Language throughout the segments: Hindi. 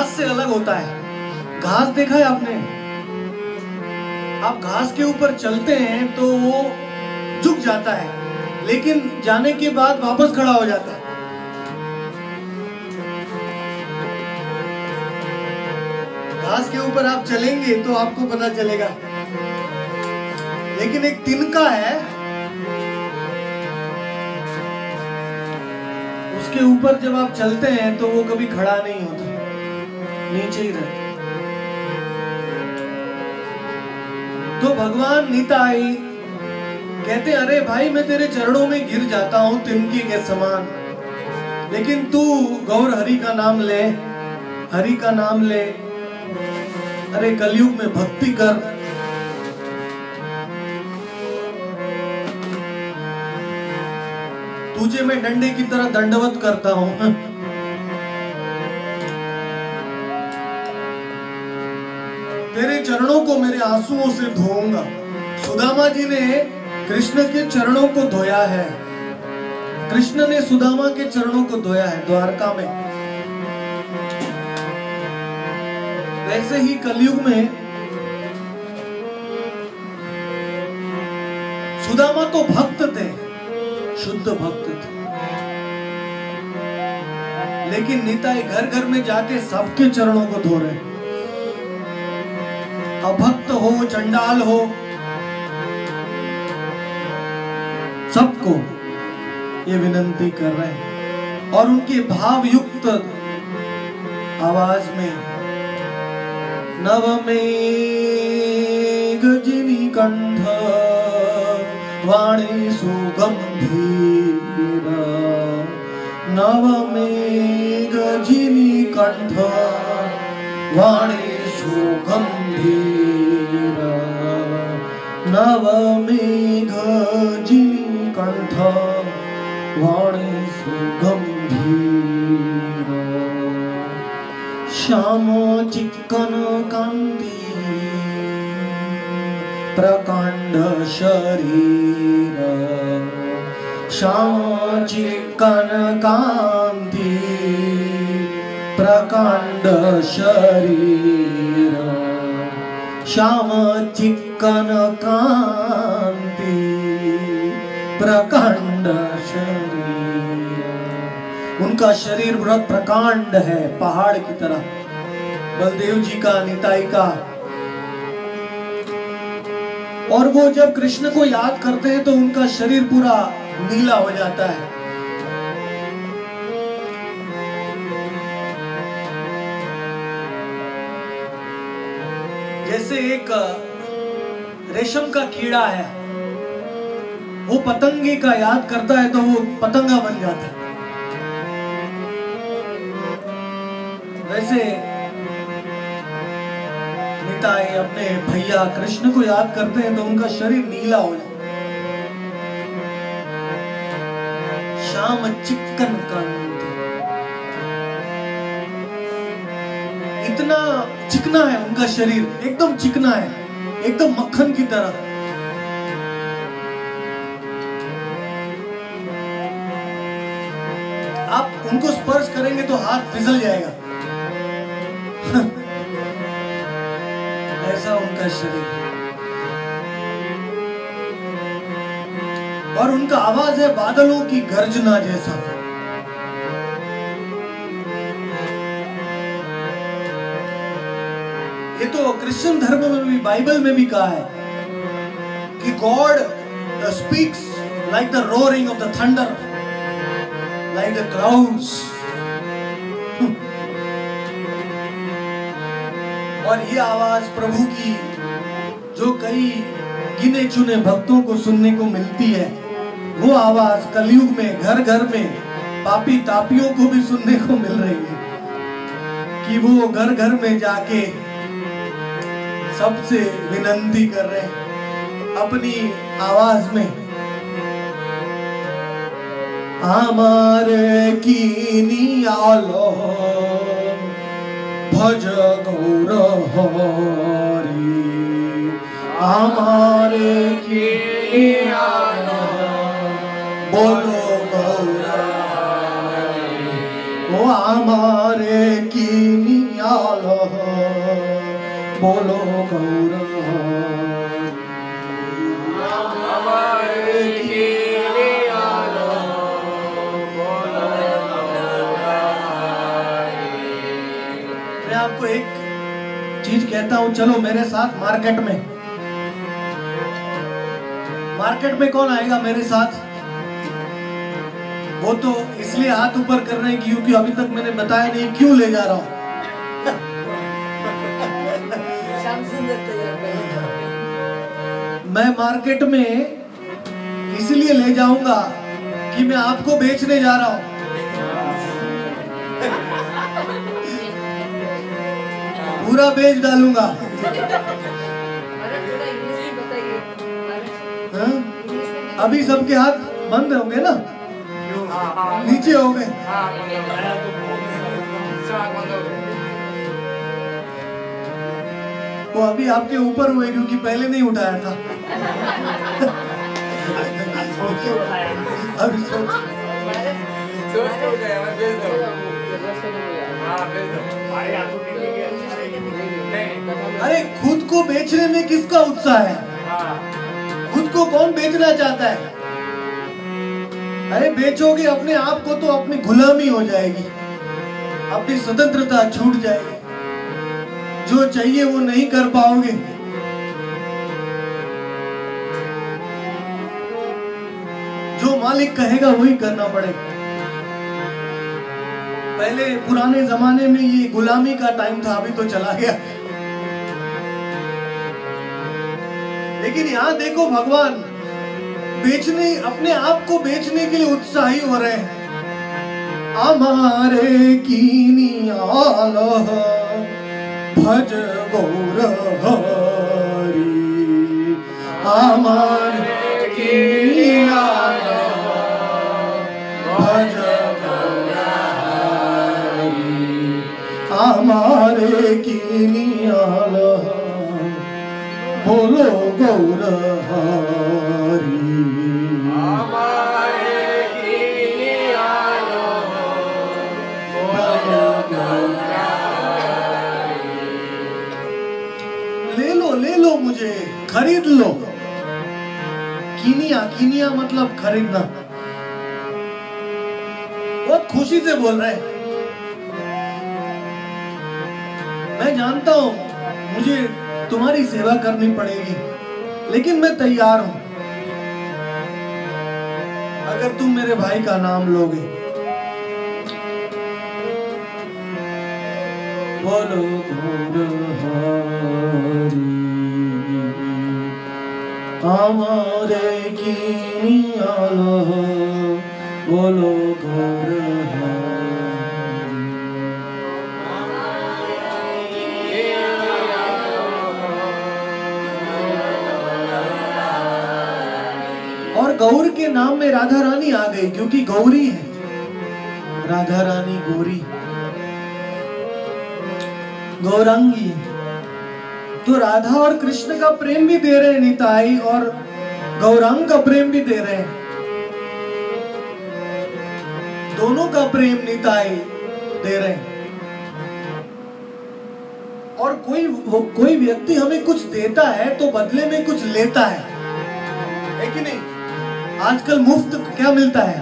घास से अलग होता है। घास देखा है आपने? आप घास के ऊपर चलते हैं तो वो झुक जाता है, लेकिन जाने के बाद वापस खड़ा हो जाता है। घास के ऊपर आप चलेंगे तो आपको पता चलेगा, लेकिन एक तिनका है, उसके ऊपर जब आप चलते हैं तो वो कभी खड़ा नहीं होता, नीचे ही रहता। तो भगवान निताई कहते, अरे भाई मैं तेरे चरणों में गिर जाता हूं तिनके के समान, लेकिन तू गौर हरि का नाम ले, हरि का नाम ले, अरे कलयुग में भक्ति कर। तुझे मैं डंडे की तरह दंडवत करता हूं। तेरे चरणों को मेरे आंसुओं से धोऊंगा। सुदामा जी ने कृष्ण के चरणों को धोया है, कृष्ण ने सुदामा के चरणों को धोया है द्वारका में। वैसे ही कलयुग में सुदामा तो भक्त थे, शुद्ध भक्त थे, लेकिन निताई घर घर में जाके सबके चरणों को धो रहे। अभक्त हो, चंडाल हो, सबको ये विनंती कर रहे हैं। और उनके भावयुक्त आवाज में नवमेघ जिनी कंठ वाणी सुगंभीर, नवमेघ जिनी कंठ वाणी सुगंभीर, नवमेघ जिनी कंठ वाणी सुगंभीर, श्याम चिक्कन कांति प्रकांड शरीर, श्याम चिक्कन कांति प्रकांड शरीर, श्याम चिक्कन कांति प्रकांड शरीर। उनका शरीर बहुत प्रकांड है, पहाड़ की तरह, बलदेव जी का, निताई का। और वो जब कृष्ण को याद करते हैं तो उनका शरीर पूरा नीला हो जाता है। जैसे एक रेशम का कीड़ा है, वो पतंगे का याद करता है तो वो पतंगा बन जाता है। वैसे निताई अपने भैया कृष्ण को याद करते हैं तो उनका शरीर नीला हो जाता है। श्याम चिक्कन कांति, इतना चिकना है उनका शरीर, एकदम चिकना है, एकदम मक्खन की तरह। आप उनको स्पर्श करेंगे तो हाथ फिसल जाएगा। ऐसा उनका शरीर। और उनका आवाज है बादलों की गर्जना जैसा। ये तो क्रिश्चियन धर्म में भी, बाइबल में भी कहा है कि God speaks like the roaring of the thunder, like the clouds. और ये आवाज प्रभु की जो कई गिने चुने भक्तों को सुनने को मिलती है, वो आवाज कलयुग में घर घर में पापी तापियों को भी सुनने को मिल रही है कि वो घर घर में जाके सबसे विनंती कर रहे हैं अपनी आवाज में, हमारे कीनी आलो भज गौर हरि, हमारे कीनी आलो बोलो गौर हरि, ओ हमारे कीनियाल बोलो गौर हमारे कीनियाल बोलो गौर। मैं आपको एक चीज कहता हूं, चलो मेरे साथ मार्केट में। मार्केट में कौन आएगा मेरे साथ? वो तो इसलिए हाथ ऊपर कर रहे हैं क्योंकि अभी तक मैंने बताया नहीं क्यों ले जा रहा हूं। मैं मार्केट में इसलिए ले जाऊंगा कि मैं आपको बेचने जा रहा हूं। पूरा बेच डालूंगा। हाँ? अभी सबके हाथ बंद होंगे ना, नीचे हो गए। वो अभी आपके ऊपर हुए क्योंकि पहले नहीं उठाया था। अभी सोच अरे खुद को बेचने में किसका उत्साह है? खुद को कौन बेचना चाहता है? अरे बेचोगे अपने आप को तो अपनी गुलामी हो जाएगी, अपनी स्वतंत्रता छूट जाएगी, जो चाहिए वो नहीं कर पाओगे। जो मालिक कहेगा वही करना पड़ेगा। पहले पुराने जमाने में ये गुलामी का टाइम था, अभी तो चला गया। लेकिन यहाँ देखो भगवान बेचने, अपने आप को बेचने के लिए उत्साही हो रहे हैं। हमारे कीनियाल भज गौर हरि, हमारे कीनियाल भज गौर हरि, हमारे कीनियाल बोलो गौर हरि, हमारे कीनियाल बोलो गौर हरि। ले लो मुझे, खरीद लो। कीनिया, कीनिया मतलब खरीदना। बहुत खुशी से बोल रहे हैं। मैं जानता हूं मुझे तुम्हारी सेवा करनी पड़ेगी, लेकिन मैं तैयार हूं अगर तुम मेरे भाई का नाम लोगे। बोलो गौर हरि, हमारे कीनियाल बोलो गौर हरि। और गौर के नाम में राधा रानी आ गई क्योंकि गौरी है, राधा रानी गौरी, गौरांगी। तो राधा और कृष्ण का प्रेम भी दे रहे हैं निताई, और गौरांग का प्रेम भी दे रहे हैं। दोनों का प्रेम निताई दे रहे हैं। और कोई व्यक्ति हमें कुछ देता है तो बदले में कुछ लेता है कि नहीं? आजकल मुफ्त क्या मिलता है?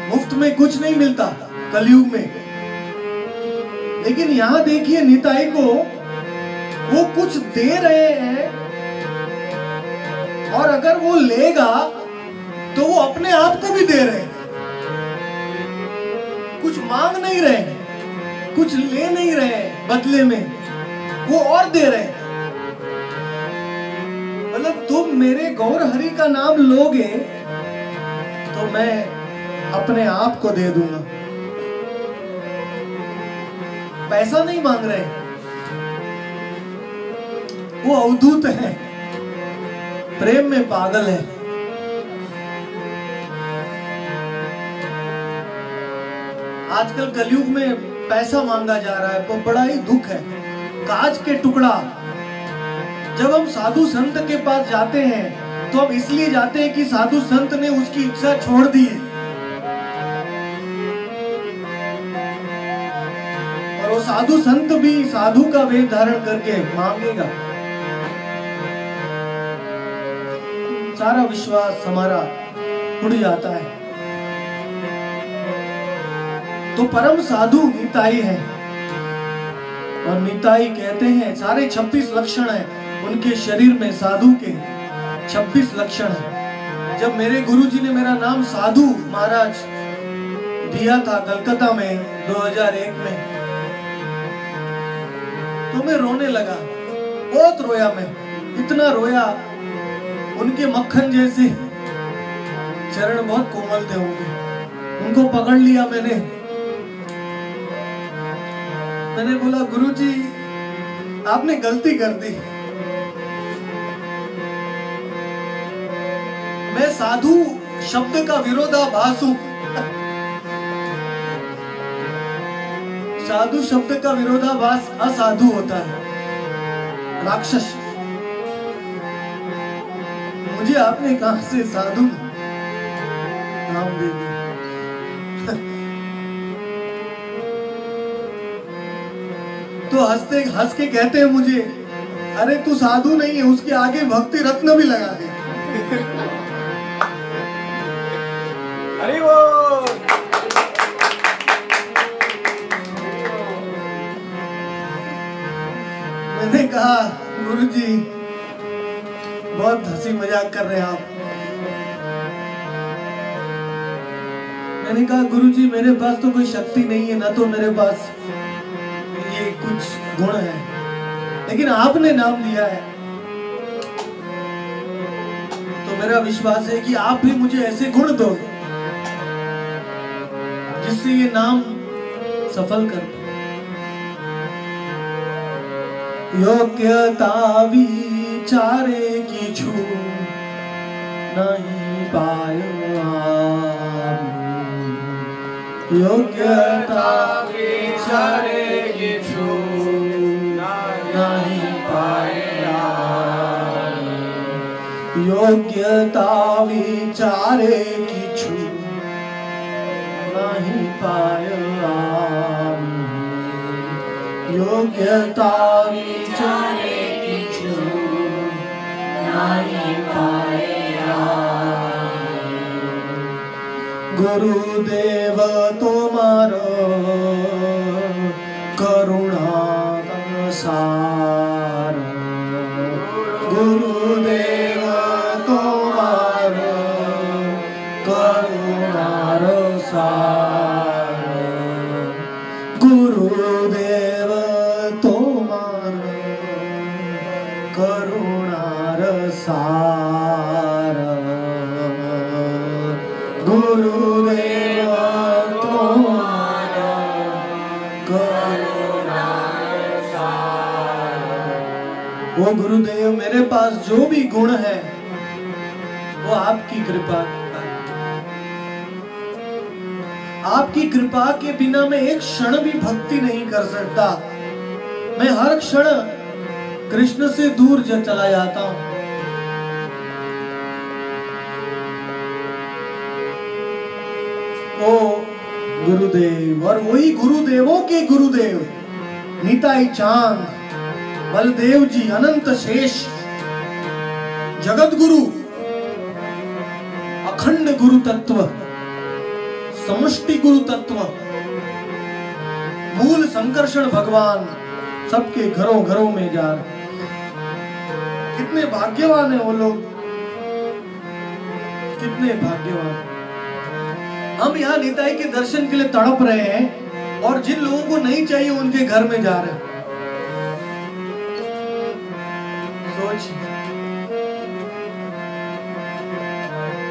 मुफ्त में कुछ नहीं मिलता कलयुग में। लेकिन यहाँ देखिए निताई को वो कुछ दे रहे हैं, और अगर वो लेगा तो वो अपने आप को भी दे रहे हैं। कुछ मांग नहीं रहे, कुछ ले नहीं रहे, बदले में वो और दे रहे हैं। मतलब तुम मेरे गौर हरि का नाम लोगे तो मैं अपने आप को दे दूंगा। पैसा नहीं मांग रहे, वो अवधूत है, प्रेम में पागल है। आजकल कलयुग में पैसा मांगा जा रहा है, तो बड़ा ही दुख है। कांच के टुकड़ा। जब हम साधु संत के पास जाते हैं तो हम इसलिए जाते हैं कि साधु संत ने उसकी इच्छा छोड़ दी है। साधु संत भी साधु का वेश धारण करके मांगेगा। सारा विश्वास हमारा उड़ जाता है। तो परम साधु निताई है, और निताई कहते हैं सारे 26 लक्षण हैं उनके शरीर में, साधु के 26 लक्षण हैं। जब मेरे गुरुजी ने मेरा नाम साधु महाराज दिया था कलकत्ता में 2001 में, तो मैं रोने लगा, बहुत रोया मैं, इतना रोया। उनके मक्खन जैसे चरण, बहुत कोमल थे उनको पकड़ लिया मैंने बोला गुरुजी आपने गलती कर दी, मैं साधु शब्द का विरोधाभास हूं। साधु शब्द का विरोधाभास असाधु होता है, राक्षस। मुझे आपने कहां से साधु नाम दे दिया। तो हंस के कहते हैं मुझे, अरे तू साधु नहीं है, उसके आगे भक्ति रत्न भी लगा दे। अरे वो मैंने कहा गुरुजी बहुत हंसी मजाक कर रहे हैं आप। मैंने कहा गुरुजी मेरे पास तो कोई शक्ति नहीं है, ना तो मेरे पास ये कुछ गुण है, लेकिन आपने नाम लिया है तो मेरा विश्वास है कि आप भी मुझे ऐसे गुण दो जिससे ये नाम सफल कर। योग्यता विचारे किछु नहीं पाया, योग्यता विचारे किछु नहीं पाया, योग्यता विचारे किछु नहीं पाया, योग्यता विचारे किछु नहीं पाया। गुरुदेव तुम्हारो करुणा सार, गुरुदेव तुम्हारो करुणा सार, गुरुदेव तुम्हारो करुणा सार, गुरुदेव तुम्हारा करुणा सार। वो गुरुदेव मेरे पास जो भी गुण है वो आपकी कृपा की कारण। आपकी कृपा के बिना मैं एक क्षण भी भक्ति नहीं कर सकता। मैं हर क्षण कृष्ण से दूर चला जाता हूं। ओ गुरुदेव, और वही गुरुदेवों के गुरुदेव निताई चांद, बलदेव जी, अनंत शेष, जगत गुरु, अखंड गुरु तत्व, समष्टि गुरु तत्व, मूल संकर्षण भगवान सबके घरों घरों में जा रहे। कितने भाग्यवान है वो लोग, कितने भाग्यवान। हम यहाँ निताई के दर्शन के लिए तड़प रहे हैं और जिन लोगों को नहीं चाहिए उनके घर में जा रहे हैं। सोच,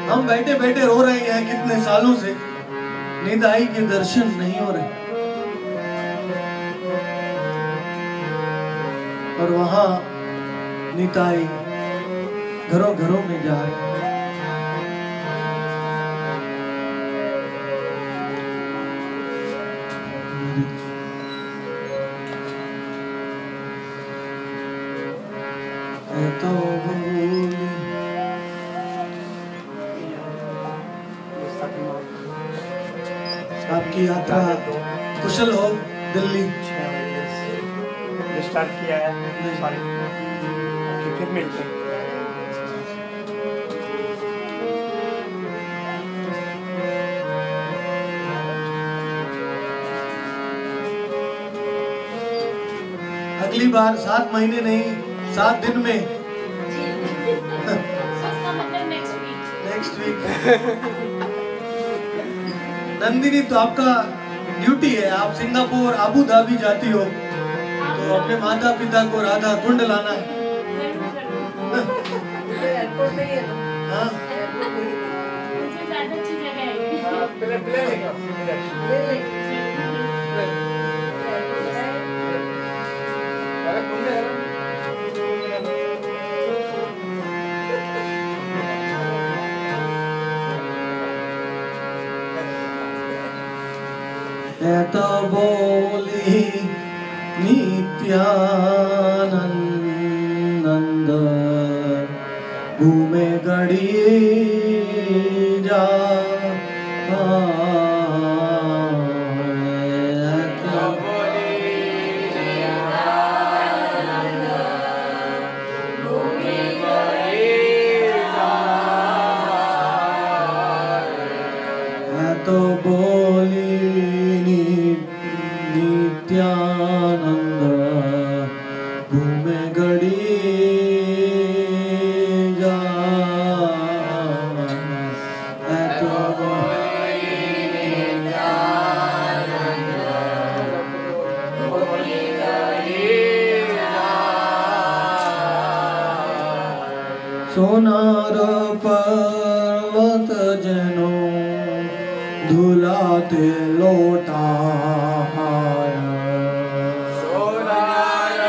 हम बैठे बैठे रो रहे हैं कितने सालों से, निताई के दर्शन नहीं हो रहे, और वहां निताई घरों घरों में जा रहे। तो आपकी यात्रा कुशल हो दिल्ली। स्टार्ट किया है। सॉरी, फिर मिलते हैं। अगली बार 7 महीने नहीं, 7 दिन में। Next week. नंदिनी, तो आपका ड्यूटी है, आप सिंगापुर अबू धाबी जाती हो तो अपने माता पिता को राधा कुंड लाना है। एयरपोर्ट में ही है ना? हाँ, मुझे ज़्यादा अच्छी जगह है। प्ले लेगा तो बोली नित्यानंद घूमे गड़ी जा। तो बोली नित्यानंद घूमे गड़ी जा। तो सोनार पर्वत जनो धुलाते लोटा। सोनार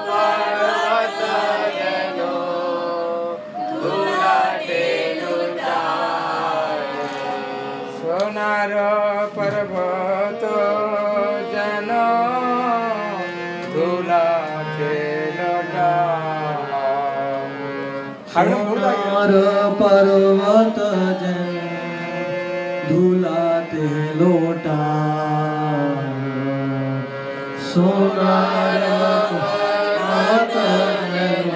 पर्वत जनो धुलाते लुटा। सोनार पर्वत जनो धुलाते लुटा। सोनार पर्वत जन धुलाते लोटा। सोनार पर्वत जन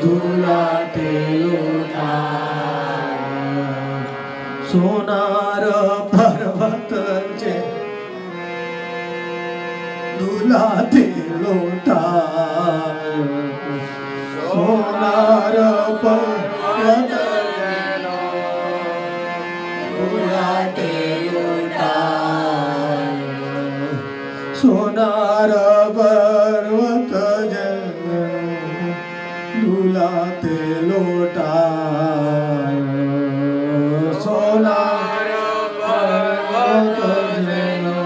धुलाते लोटा। सोनार पर्वत जन धुलाते लोटा। सोनार पर्वत जनो धुलाते लोटा। सोनार पर्वत जनो धुलाते लोटा। सोनार पर्वत जनो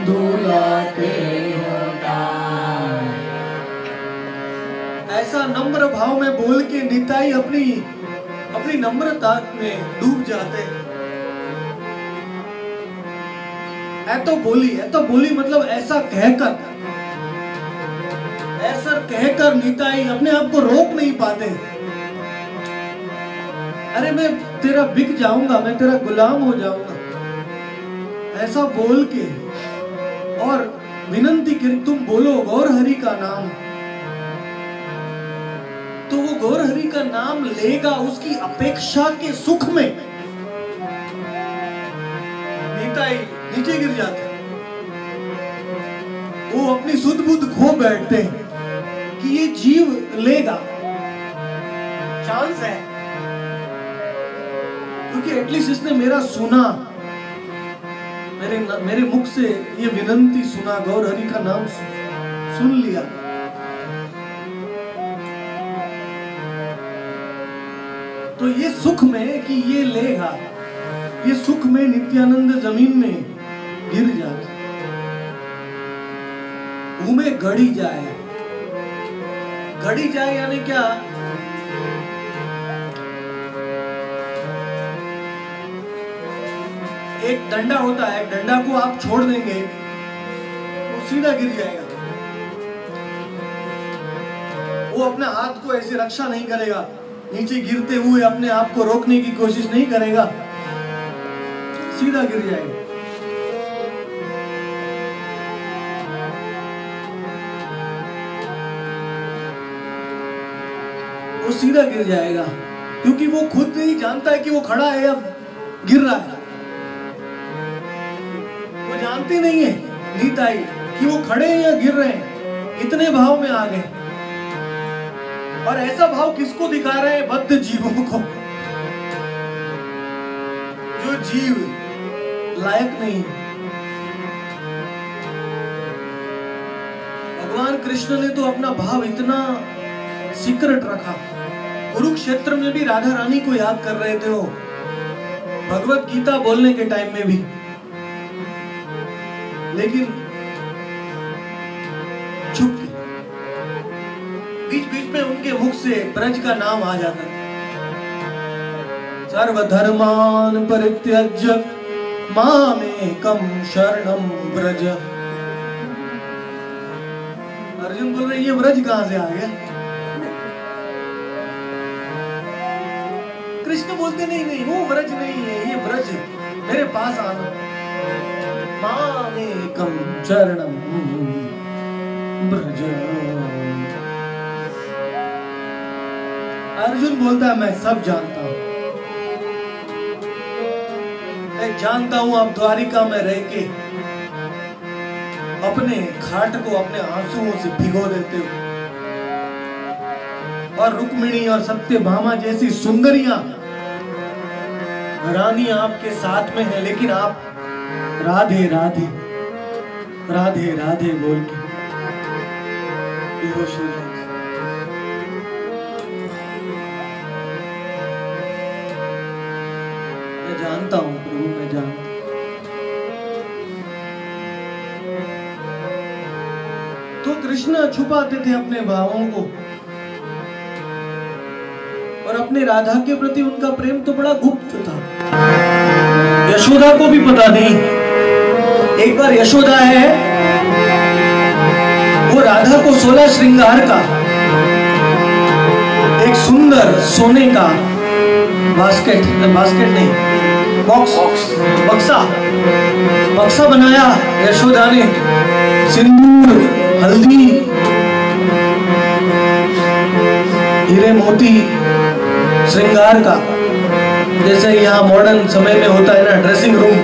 धुलाते लोटा। ऐसा नम्र भाव में बोल के निताई अपनी नम्रता में डूब जाते हैं। ऐतो बोली मतलब ऐसा कहकर निताई अपने आप को रोक नहीं पाते। अरे मैं तेरा बिक जाऊंगा, मैं तेरा गुलाम हो जाऊंगा, ऐसा बोल के और विनंती कर तुम बोलो गौर हरि का नाम, तो वो गौर हरि का नाम लेगा। उसकी अपेक्षा के सुख में निताई नीचे गिर जाते, वो अपनी सुध बुध खो बैठते हैं कि ये जीव लेगा, चांस है, क्योंकि एटलीस्ट इसने मेरा सुना, मेरे मुख से ये विनंती सुना, गौर हरि का नाम सुन लिया। तो ये सुख में कि ये लेगा, ये सुख में नित्यानंद जमीन में गिर जाते, घूमे गड़ी जाए। गड़ी जाए यानी क्या? एक डंडा होता है, डंडा को आप छोड़ देंगे वो सीधा गिर जाएगा। वो अपने हाथ को ऐसे रक्षा नहीं करेगा, नीचे गिरते हुए अपने आप को रोकने की कोशिश नहीं करेगा, सीधा गिर जाएगा। सीधा गिर जाएगा, क्योंकि वो खुद नहीं जानता है कि वो खड़ा है या गिर रहा है। वो जानती नहीं है नीताई कि वो खड़े हैं या गिर रहे हैं। इतने भाव में आ गए, और ऐसा भाव किसको दिखा रहे हैं? बद्ध जीवों को, जो जीव लायक नहीं। भगवान कृष्ण ने तो अपना भाव इतना सीक्रेट रखा। कुरुक्षेत्र में भी राधा रानी को याद कर रहे थे वो, भगवत गीता बोलने के टाइम में भी, लेकिन चुप के। बीच बीच में उनके मुख से ब्रज का नाम आ जाता था। सर्वधर्मान परित्यज्य मामेकं शरणं व्रज। अर्जुन बोल रहे ये व्रज कहां से आ गया? कृष्ण बोलते नहीं वो व्रज नहीं है, ये व्रज मेरे पास आना। मामेकं शरणं व्रज। अर्जुन बोलता है मैं सब जानता हूं, मैं जानता हूं आप द्वारिका में रह के अपने खाट को अपने आंसुओं से भिगो देते हो, और रुक्मिणी और सत्यभामा जैसी सुंदरियां रानी आपके साथ में है, लेकिन आप राधे राधे राधे राधे बोल के बेहोश हो जाते। मैं जानता हूं प्रभु, मैं जानता। तो कृष्ण छुपाते थे अपने भावों को, और अपने राधा के प्रति उनका प्रेम तो बड़ा गुप्त था। यशोदा को भी पता नहीं। एक बार यशोदा है, वो राधा को 16 श्रृंगार का एक सुंदर सोने का बास्केट नहीं, बक्सा बनाया यशोदा ने, सिंदूर, हल्दी, हीरे मोती, श्रृंगार का, जैसे यहाँ मॉडर्न समय में होता है ना ड्रेसिंग रूम,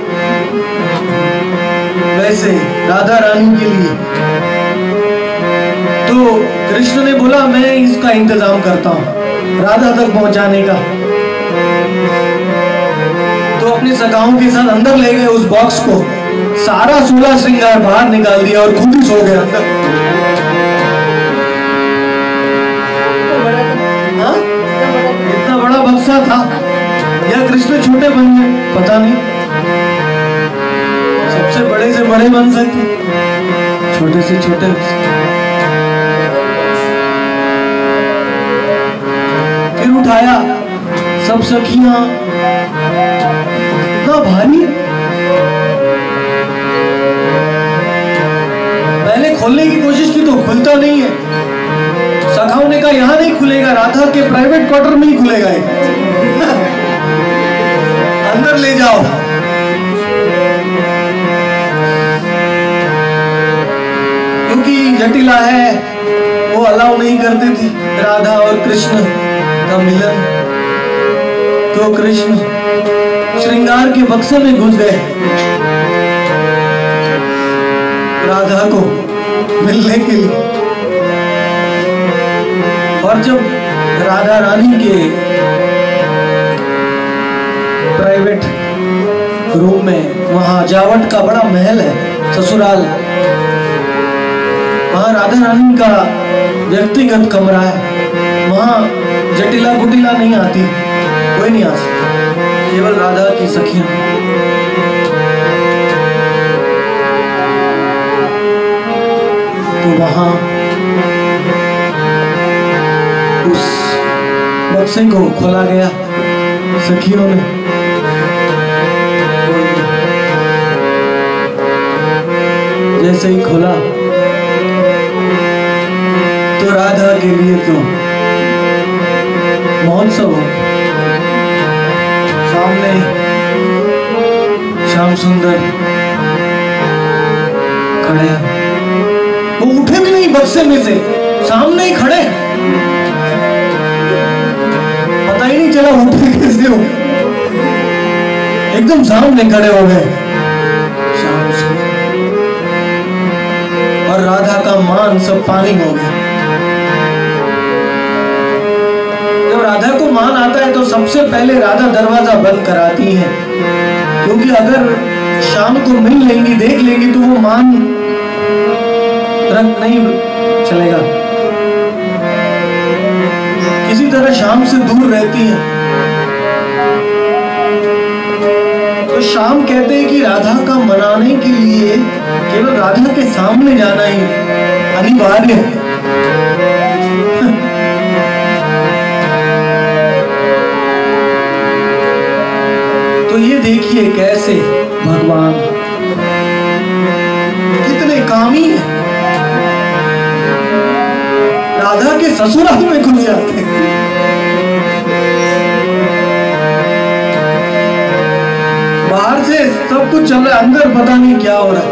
वैसे राधा रानी के लिए। तो कृष्ण ने बोला मैं इसका इंतजाम करता हूँ राधा तक पहुंचाने का। तो अपने सखाओं के साथ अंदर ले गए उस बॉक्स को, सारा 16 श्रृंगार बाहर निकाल दिया और खुद ही सो गया अंदर। इतना बड़ा बक्सा था, या कृष्ण छोटे बन गए पता नहीं। सबसे बड़े से बड़े बन सकते, छोटे से छोटे। फिर उठाया सब सखियां, इतना भारी। पहले खोलने की कोशिश की तो खुलता नहीं है। सखाओं ने कहा यहाँ नहीं खुलेगा, राधा के प्राइवेट क्वार्टर में ही खुलेगा। अंदर ले जाओ। क्योंकि जटिला है, वो अलाउ नहीं करती थी राधा और कृष्ण का मिलन। तो कृष्ण श्रृंगार के बक्से में घुस गए राधा को मिलने के लिए। और जब राधा रानी के प्राइवेट रूम में, वहां जावट का बड़ा महल है, ससुराल, वहां राधा रानी का व्यक्तिगत कमरा है। वहां जटिला कुटिला नहीं आती, कोई नहीं आ सकता, केवल राधा की सखियां। तो वहां उस बक्से को खोला गया सखियों ने। जैसे ही खोला तो राधा के लिए तो महोत्सव हो। सामने श्याम सुंदर खड़े, वो उठे भी नहीं बक्से में से, सामने ही खड़े। ही नहीं चला उठे कैसे हो, एकदम सामने खड़े हो गए शाम से, और राधा का मान सब पानी हो गया। जब राधा को मान आता है तो सबसे पहले राधा दरवाजा बंद कराती है, क्योंकि अगर शाम को मिल लेंगी, देख लेंगी, तो वो मान तुरंत नहीं चलेगा, किसी तरह शाम से दूर रहती है। तो शाम कहते हैं कि राधा का मनाने के लिए केवल राधा के सामने जाना ही अनिवार्य है। तो ये देखिए कैसे भगवान कितने कामी है, राधा के ससुराल में घुस जाते हैं। बाहर से सब कुछ चल रहा है, अंदर पता नहीं क्या हो रहा है।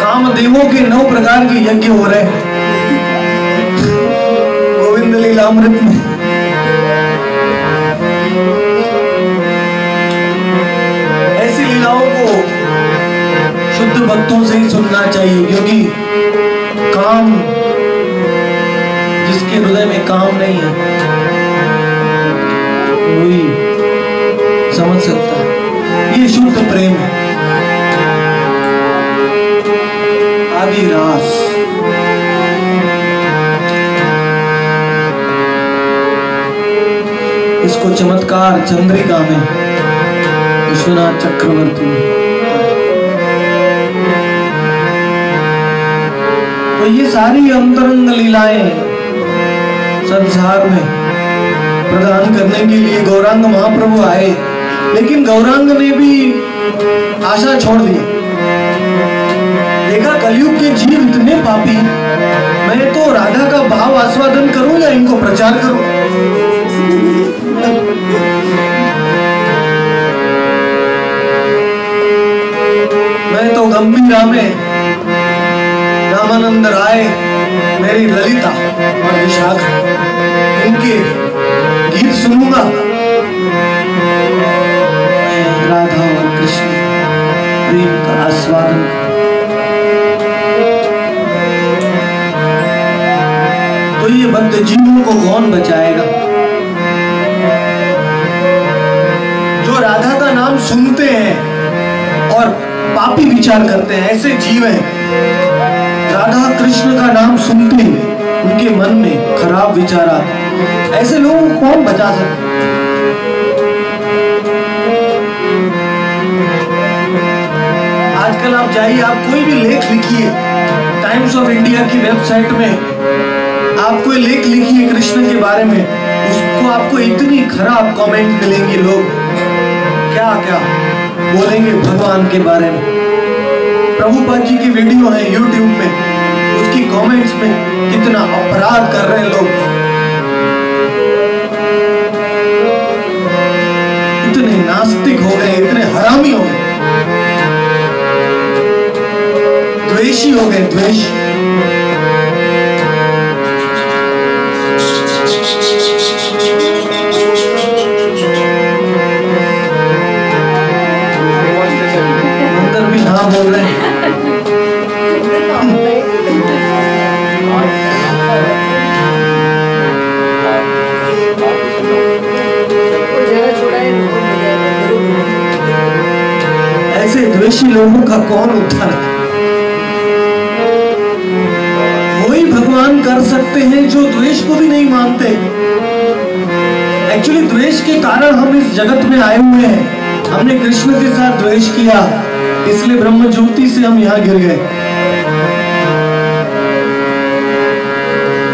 कामदेवों के 9 प्रकार के यज्ञ हो रहे हैं गोविंद लीलामृत में। ऐसी लीलाओं को शुद्ध भक्तों से ही सुनना चाहिए, क्योंकि काम जिसके हृदय में काम नहीं है वही समझ सकता है। ये शुद्ध प्रेम है, आदि रास। इसको चमत्कार चंद्रिका में विश्वनाथ चक्रवर्ती ने। तो ये सारी अंतरंग लीलाएं संसार में प्रदान करने के लिए गौरांग महाप्रभु आए, लेकिन गौरांग ने भी आशा छोड़ दी। देखा कलयुग के जीव इतने पापी, मैं तो राधा का भाव आस्वादन करूं या इनको प्रचार करूं। मैं तो गंभीरा में रामानंद राय, मेरी ललिता और विशाखा, इनके गीत सुनूंगा। मैं राधा और कृष्ण प्रेम का आस्वादन। तो ये बद्ध जीवों को कौन बचाएगा? जो राधा का नाम सुनते हैं और पापी विचार करते हैं, ऐसे जीव हैं। राधा कृष्ण का नाम सुनते ही उनके मन में खराब विचार आते, ऐसे लोगों को कौन बचा सकता? आजकल आप जाइए, आप कोई भी लेख लिखिए, टाइम्स ऑफ इंडिया की वेबसाइट में आप कोई लेख लिखिए कृष्ण के बारे में, उसको आपको इतनी खराब कमेंट मिलेंगे। लोग क्या क्या बोलेंगे भगवान के बारे में। प्रभुपाद जी की वीडियो है यूट्यूब में, उसकी कमेंट्स में कितना अपराध कर रहे हैं लोग, इतने नास्तिक हो गए, इतने हरामी हो गए, द्वेषी हो गए, द्वेष। अंदर भी हाँ बोल रहे हैं। ऐसे द्वेषी लोगों का कौन उद्धार है? वही भगवान कर सकते हैं जो द्वेष को भी नहीं मानते। एक्चुअली द्वेष के कारण हम इस जगत में आए हुए हैं। हमने कृष्ण के साथ द्वेष किया, इसलिए ब्रह्म ज्योति से हम यहाँ गिर गए।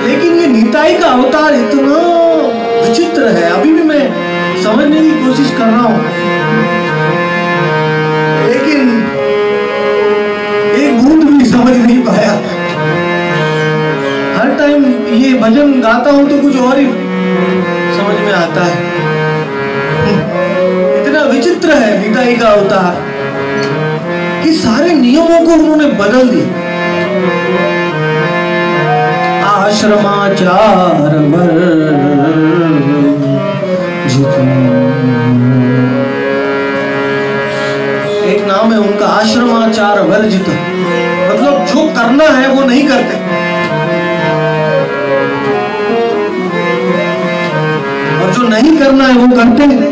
लेकिन ये निताई का अवतार इतना विचित्र है, अभी भी मैं समझने की कोशिश कर रहा हूं, लेकिन एक बूंद भी समझ नहीं पाया। हर टाइम ये भजन गाता हूं तो कुछ और ही समझ में आता है। इतना विचित्र है निताई का अवतार कि सारे नियमों को उन्होंने बदल दिया। आश्रमाचार एक नाम है उनका, आश्रमाचार वर्जित, मतलब जो करना है वो नहीं करते। और जो नहीं करना है वो करते हैं।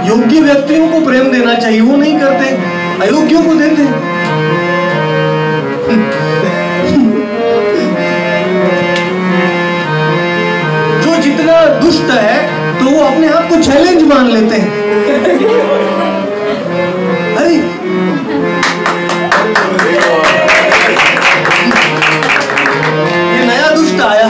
योग्य व्यक्तियों को प्रेम देना चाहिए, वो नहीं करते, अयोग्यों को देते हैं। जो जितना दुष्ट है तो वो अपने आप को चैलेंज मान लेते हैं। अरे ये नया दुष्ट आया।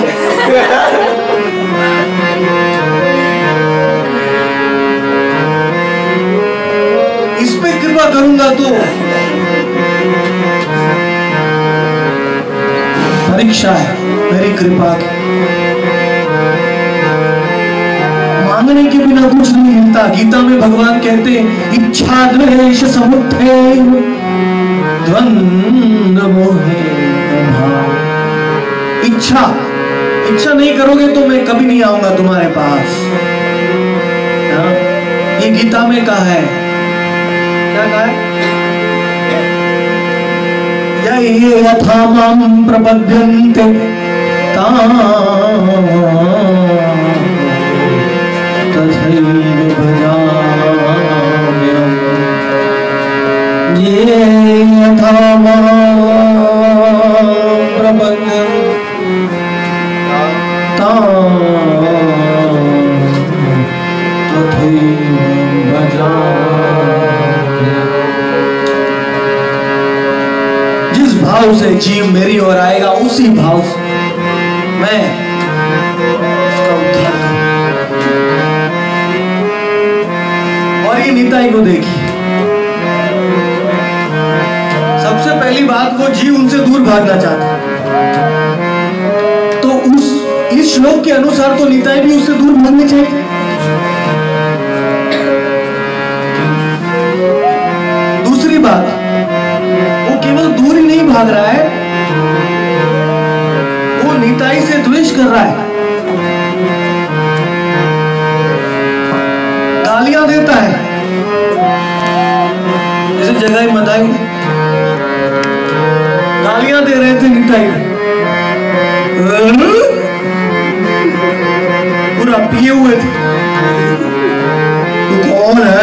इस पे कृपा करूंगा तो परीक्षा है मेरी कृपा की। मांगने के बिना कुछ नहीं मिलता। गीता में भगवान कहते हैं इच्छा द्वेष समुत्थे द्वंद्व मोहे भाव। इच्छा नहीं करोगे तो मैं कभी नहीं आऊंगा तुम्हारे पास। ये गीता में कहा है। क्या कहा है? ये यथा मां प्रपद्यन्ते तथैव भजाम्यहम्। ये यथा मां प्रपद्यन्ते तथैव भजाम्यहम्। जिस भाव से जीव मेरी ओर आएगा उसी भाव से मैं उसका उद्धार करूं। और ये निताई को देखिए, सबसे पहली बात वो जीव उनसे दूर भागना चाहता, तो इस श्लोक के अनुसार तो निताई भी उससे दूर भागनी चाहिए। दूसरी बात, केवल दूर ही नहीं भाग रहा है, वो निताई से द्वेष कर रहा है, गालियां देता है। जैसे जगह मदाई गालियां दे रहे थे निताई को, पूरा पिए हुए थे। तू कौन है?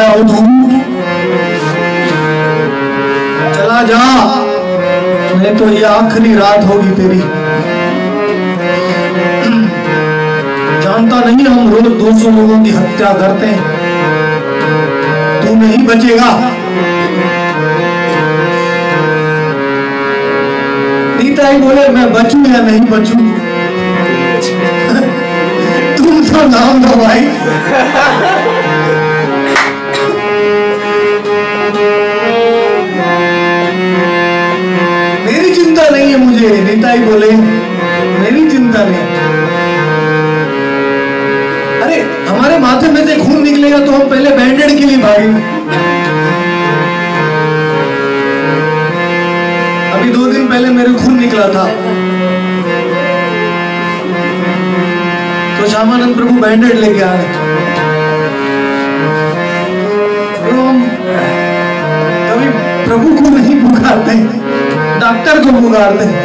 चला जा, नहीं तो ये आखिरी रात होगी तेरी। जानता नहीं हम रोज 200 लोगों की हत्या करते हैं, तू नहीं बचेगा। निताई बोले मैं बचूं या नहीं बचूं तुम तो नाम दो भाई। नहीं है मुझे। निताई बोले मेरी चिंता नहीं। अरे हमारे माथे में से खून निकलेगा तो हम पहले बैंडेड के लिए भागेंगे। अभी 2 दिन पहले मेरे खून निकला था तो श्यामानंद प्रभु बैंडेड लेके आ गए। तो हम कभी प्रभु को नहीं पुकारते, डॉक्टर को पुकारते हैं।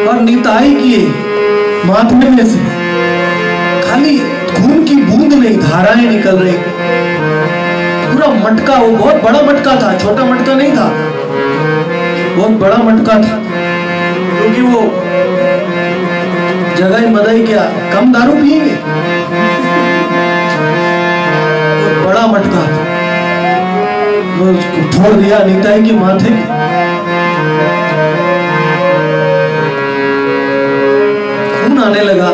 और निताई की माथे में से खाली खून की बूंद नहीं, धाराएं निकल रही। पूरा मटका, वो बहुत बड़ा मटका था, छोटा मटका नहीं था, बहुत बड़ा मटका था। क्योंकि वो जगह मदाई क्या कम दारू पिएंगे, बहुत बड़ा मटका था। उसको छोड़ दिया निताई के माथे। खून आने लगा।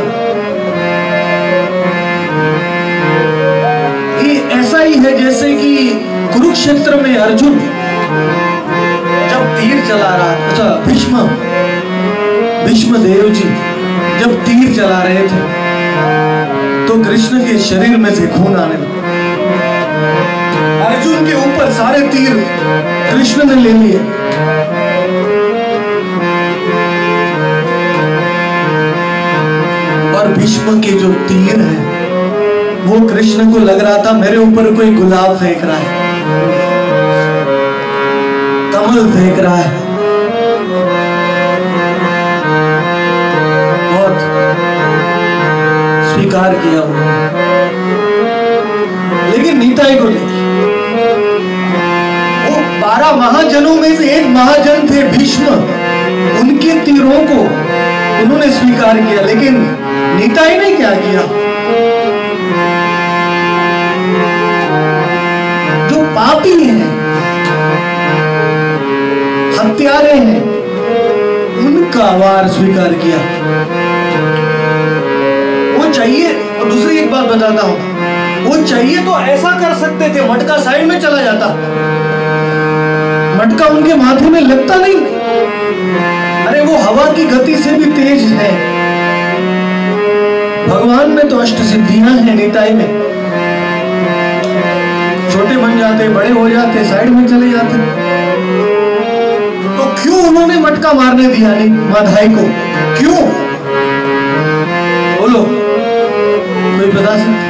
ये ऐसा ही है जैसे कि कुरुक्षेत्र में अर्जुन जब तीर चला रहा, अच्छा भीष्म देव जी जब तीर चला रहे थे तो कृष्ण के शरीर में से खून आने लगा। अर्जुन के ऊपर सारे तीर कृष्ण ने ले लिए। और भीष्म के जो तीर हैं वो कृष्ण को लग रहा था मेरे ऊपर कोई गुलाब फेंक रहा है, कमल फेंक रहा है। बहुत स्वीकार किया उन्होंने। लेकिन नीताई को देखिए, वो 12 महाजनों में से एक महाजन थे भीष्म, उनके तीरों को उन्होंने स्वीकार किया। लेकिन नीताई ने क्या किया? जो पापी हैं, हत्यारे हैं, उनका वार स्वीकार किया। वो चाहिए, और दूसरी एक बात बताता हूं, वो चाहिए तो ऐसा कर सकते थे, मटका साइड में चला जाता, मटका उनके माथे में लगता नहीं। अरे वो हवा की गति से भी तेज है। भगवान में तो अष्ट सिद्धियां हैं, नीताई में छोटे बन जाते, बड़े हो जाते, साइड में चले जाते। तो क्यों उन्होंने मटका मारने दिया नहीं माधाई को? क्यों? बोलो, कोई बता सकता?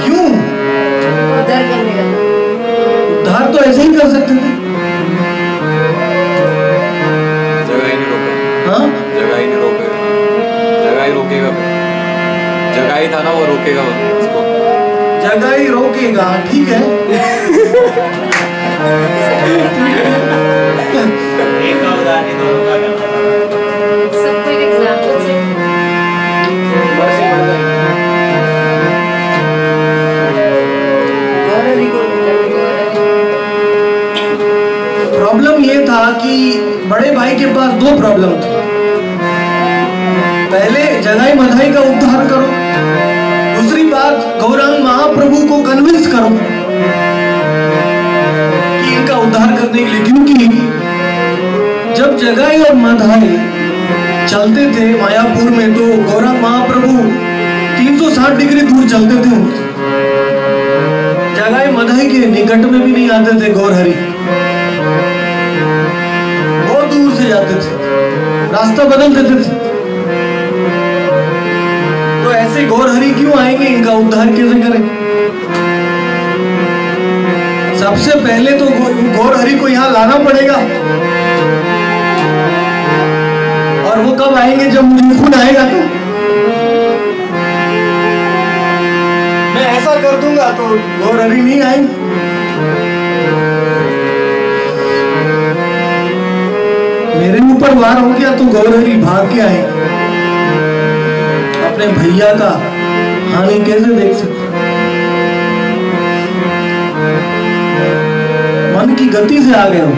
क्यों? उद्धार तो ऐसे ही कर सकते थे। जगह ही नहीं रोका। हाँ, जगह ही नहीं रोकेगा, जगह ही रोकेगा। जगह ही था ना, वो रोकेगा उसको। जगह ही रोकेगा, ठीक है। एक का उदाहरण दोनों का करना। सबको एक एग्जाम्पल से प्रॉब्लम ये था कि बड़े भाई के पास 2 प्रॉब्लम थे। पहले जगाई मधाई का उद्धार करो, दूसरी बात गौरांग महाप्रभु को कन्विंस करो कि इनका उद्धार करने के लिए। क्योंकि जब जगाई और मधाई चलते थे मायापुर में तो गौरांग महाप्रभु 360 डिग्री दूर चलते थे उनके। जगाई मधाई के निकट में भी नहीं आते थे गौरहरि, बहुत दूर से जाते थे, रास्ता बदल देते थे। तो ऐसे गौरहरि क्यों आएंगे? इनका उद्धार कैसे करें? सबसे पहले तो गौरहरि को यहां लाना पड़ेगा। और वो कब आएंगे? जब मुझे खून आएगा। तो मैं ऐसा कर दूंगा तो गौरहरि नहीं आएंगे। मेरे ऊपर वार हो गया तो गौरहरि भाग के आएंगे। अपने भैया का हानि कैसे देख सकते? मन की गति से आ गए हो।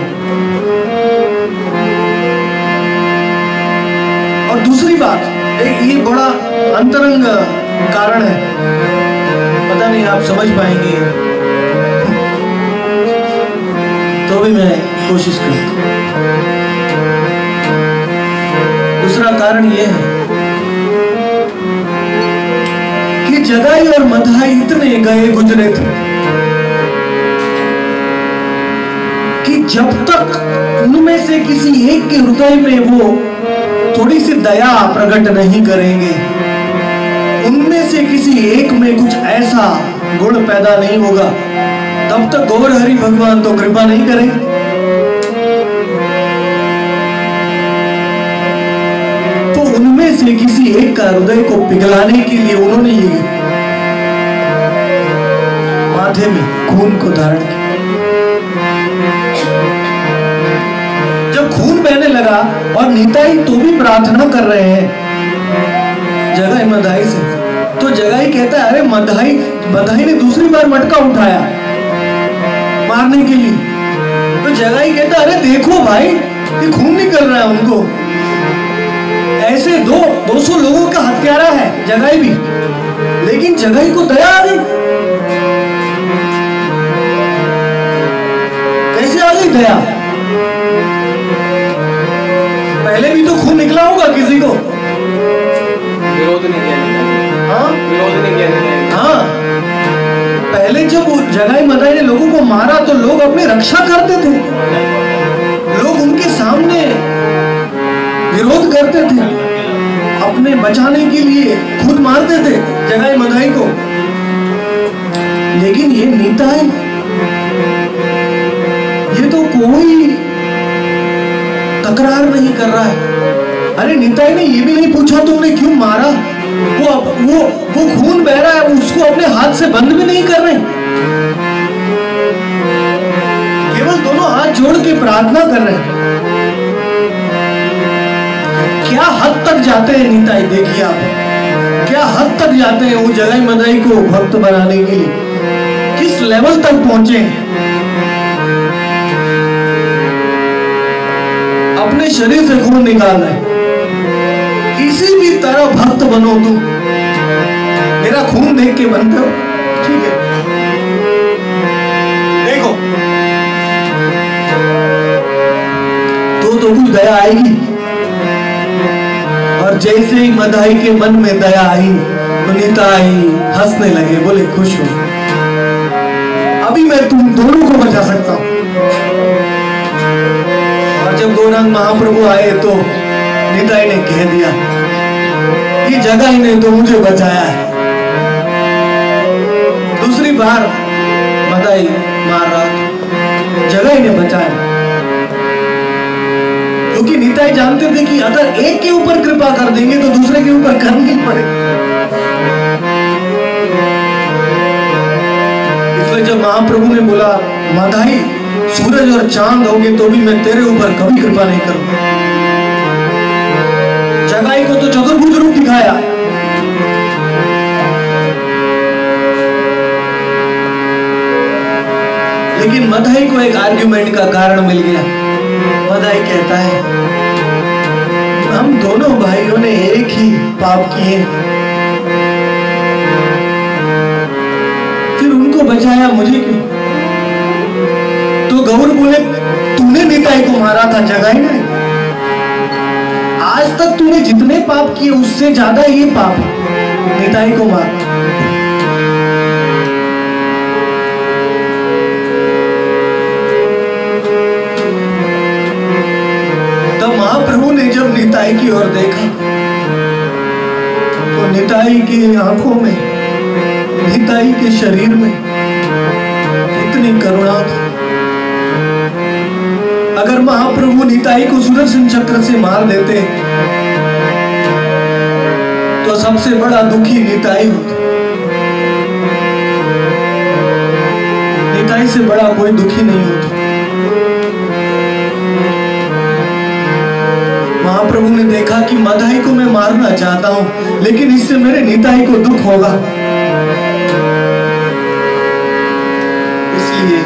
और दूसरी बात, एक ये बड़ा अंतरंग कारण है, पता नहीं आप समझ पाएंगे, तो भी मैं कोशिश करूंगा। दूसरा कारण यह है कि जगाई और मधाई इतने गए गुजरे थे कि जब तक उनमें से किसी एक के हृदय में वो थोड़ी सी दया प्रकट नहीं करेंगे, उनमें से किसी एक में कुछ ऐसा गुण पैदा नहीं होगा, तब तक गौरहरि भगवान तो कृपा नहीं करेंगे। तो उनमें से किसी एक का हृदय को पिघलाने के लिए उन्होंने ये माथे में खून को धारण किया। जब खून बहने लगा और नीताई तो भी प्रार्थना कर रहे हैं जगाई मधाई से, तो जगाई कहता है अरे मधाई ने दूसरी बार मटका उठाया मारने के लिए। तो जगाई कहता अरे देखो भाई, ये खून निकल रहा है उनको। ऐसे 200 लोगों का हत्यारा है जगाई भी, लेकिन जगाई को दया आ गई। कैसे आ गई दया? पहले भी तो खून निकला होगा किसी को, विरोध नहीं किया। हाँ विरोध नहीं किया। हाँ, पहले जब जगाई मदाई ने लोगों को मारा तो लोग अपनी रक्षा करते थे, लोग उनके सामने विरोध करते थे, अपने बचाने के लिए खुद मारते थे जगाई मदाई को। लेकिन ये नीताई, ये तो कोई तकरार नहीं कर रहा है। अरे नीताई ने ये भी नहीं पूछा तुमने क्यों मारा, वो खून बह रहा है, उसको अपने हाथ से बंद भी नहीं कर रहे, केवल दोनों हाथ जोड़ के प्रार्थना कर रहे हैं। क्या हद तक जाते हैं नीताई, देखिए आप क्या हद तक जाते हैं वो जगाई मदाई को भक्त बनाने के लिए, किस लेवल तक पहुंचे हैं। अपने शरीर से खून निकाल रहे, किसी भी तरह भक्त बनो तुम, मेरा खून देख के बनते हो, ठीक है। देखो तो कुछ दया आएगी, और जैसे ही मदाई के मन में दया आई तो नीताई हंसने लगे, बोले खुश हो, अभी मैं तुम दोनों को बचा सकता हूं। और जब गौरांग महाप्रभु आए तो नीताई ने कह दिया, ये जगाई ने तो मुझे बचाया है। दूसरी बार मदाई मार रहा था, जगाई ने बचाया, क्योंकि नीताई जानते थे कि अगर एक के ऊपर कृपा कर देंगे तो दूसरे के ऊपर करनी पड़ेगी। इसलिए जब महाप्रभु ने बोला, मदाई सूरज और चांद होंगे तो भी मैं तेरे ऊपर कभी कृपा नहीं करूंगा। जगाई को तो चतुर्भुज रूप दिखाया, लेकिन मदाई को एक आर्ग्यूमेंट का कारण मिल गया। मदाई कहता है, हम दोनों भाइयों ने एक ही पाप किए, फिर उनको बचाया, मुझे क्यों? तो गौर बोले, तूने नीताई को मारा था, जगाई ने। आज तक तूने जितने पाप किए उससे ज्यादा ये पाप नीताई को मार। तब महाप्रभु ने जब नीताई की ओर देखा तो नीताई की आंखों में, नीताई के शरीर में इतनी करुणा थी। अगर महाप्रभु नीताई को सुदर्शन चक्र से मार देते तो सबसे बड़ा दुखी नीताई होता, नीताई से बड़ा कोई दुखी नहीं होता। महाप्रभु ने देखा कि मदाई को मैं मारना चाहता हूं, लेकिन इससे मेरे नीताई को दुख होगा, इसलिए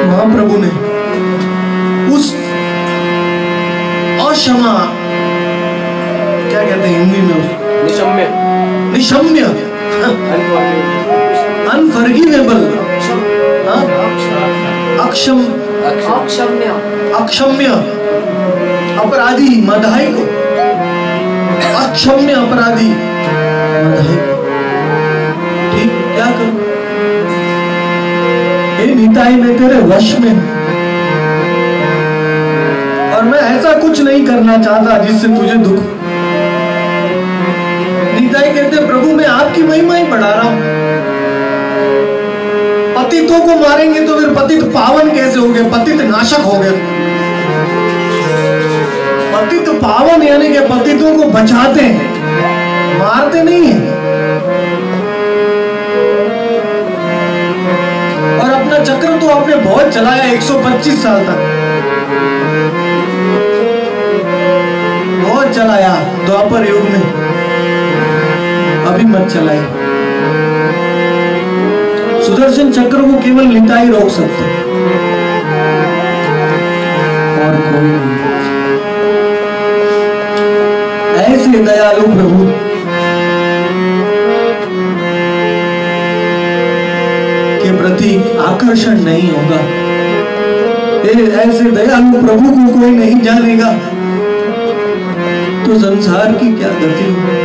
महाप्रभु ने उस अक्षमा, क्या कहते हैं हिंदी में, निशम्य, अनफॉरगिवेबल, अक्षम्य अपराधी मदाई को, अक्षम्य अपराधी मदाई को, ठीक क्या करूं? हे नीताई, मैं तेरे वश में हूं और मैं ऐसा कुछ नहीं करना चाहता जिससे तुझे दुख। नीताई कहते, प्रभु मैं आपकी महिमा ही बढ़ा रहा हूं, पतितों को मारेंगे तो फिर पतित पावन कैसे हो गए, पतित नाशक हो गए। पतित पावन यानी कि पतितों को बचाते हैं, मारते नहीं हैं। और अपना चक्र तो आपने बहुत चलाया, 125 साल तक बहुत चलाया, द्वापर युग में, अभी मत चलाए। सुदर्शन चक्र को केवल नीताई रोक सकते, और कोई नहीं। ऐसे दयालु प्रभु के प्रति आकर्षण नहीं होगा, ऐसे दयालु प्रभु को कोई नहीं जानेगा तो संसार की क्या गति होगी।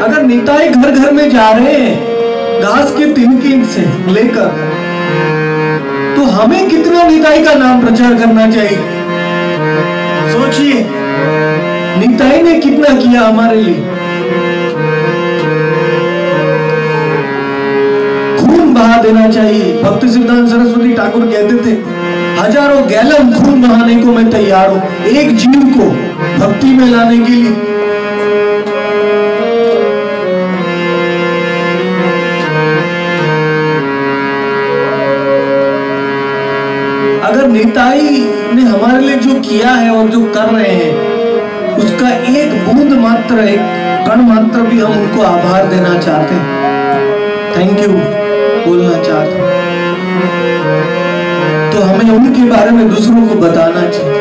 अगर निताई घर घर में जा रहे हैं घास के तिनकी से लेकर, तो हमें कितना निताई का नाम प्रचार करना चाहिए? सोचिए, निताई ने कितना किया हमारे लिए। खून बहा देना चाहिए। भक्ति सिद्धांत सरस्वती ठाकुर कहते थे, हजारों गैलन खून बहाने को मैं तैयार हूं एक जीव को भक्ति में लाने के लिए। अगर निताई ने हमारे लिए जो किया है और जो कर रहे हैं, उसका एक बूंद मात्र, एक कण मात्र भी हम उनको आभार देना चाहते हैं, थैंक यू बोलना चाहते हैं, तो हमें उनके बारे में दूसरों को बताना चाहिए।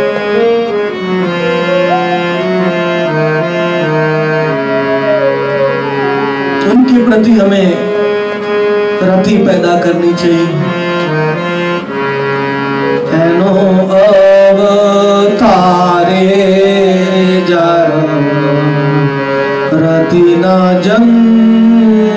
उनके प्रति हमें रति पैदा करनी चाहिए। हेनो अवतारे जार रति न जन्मे,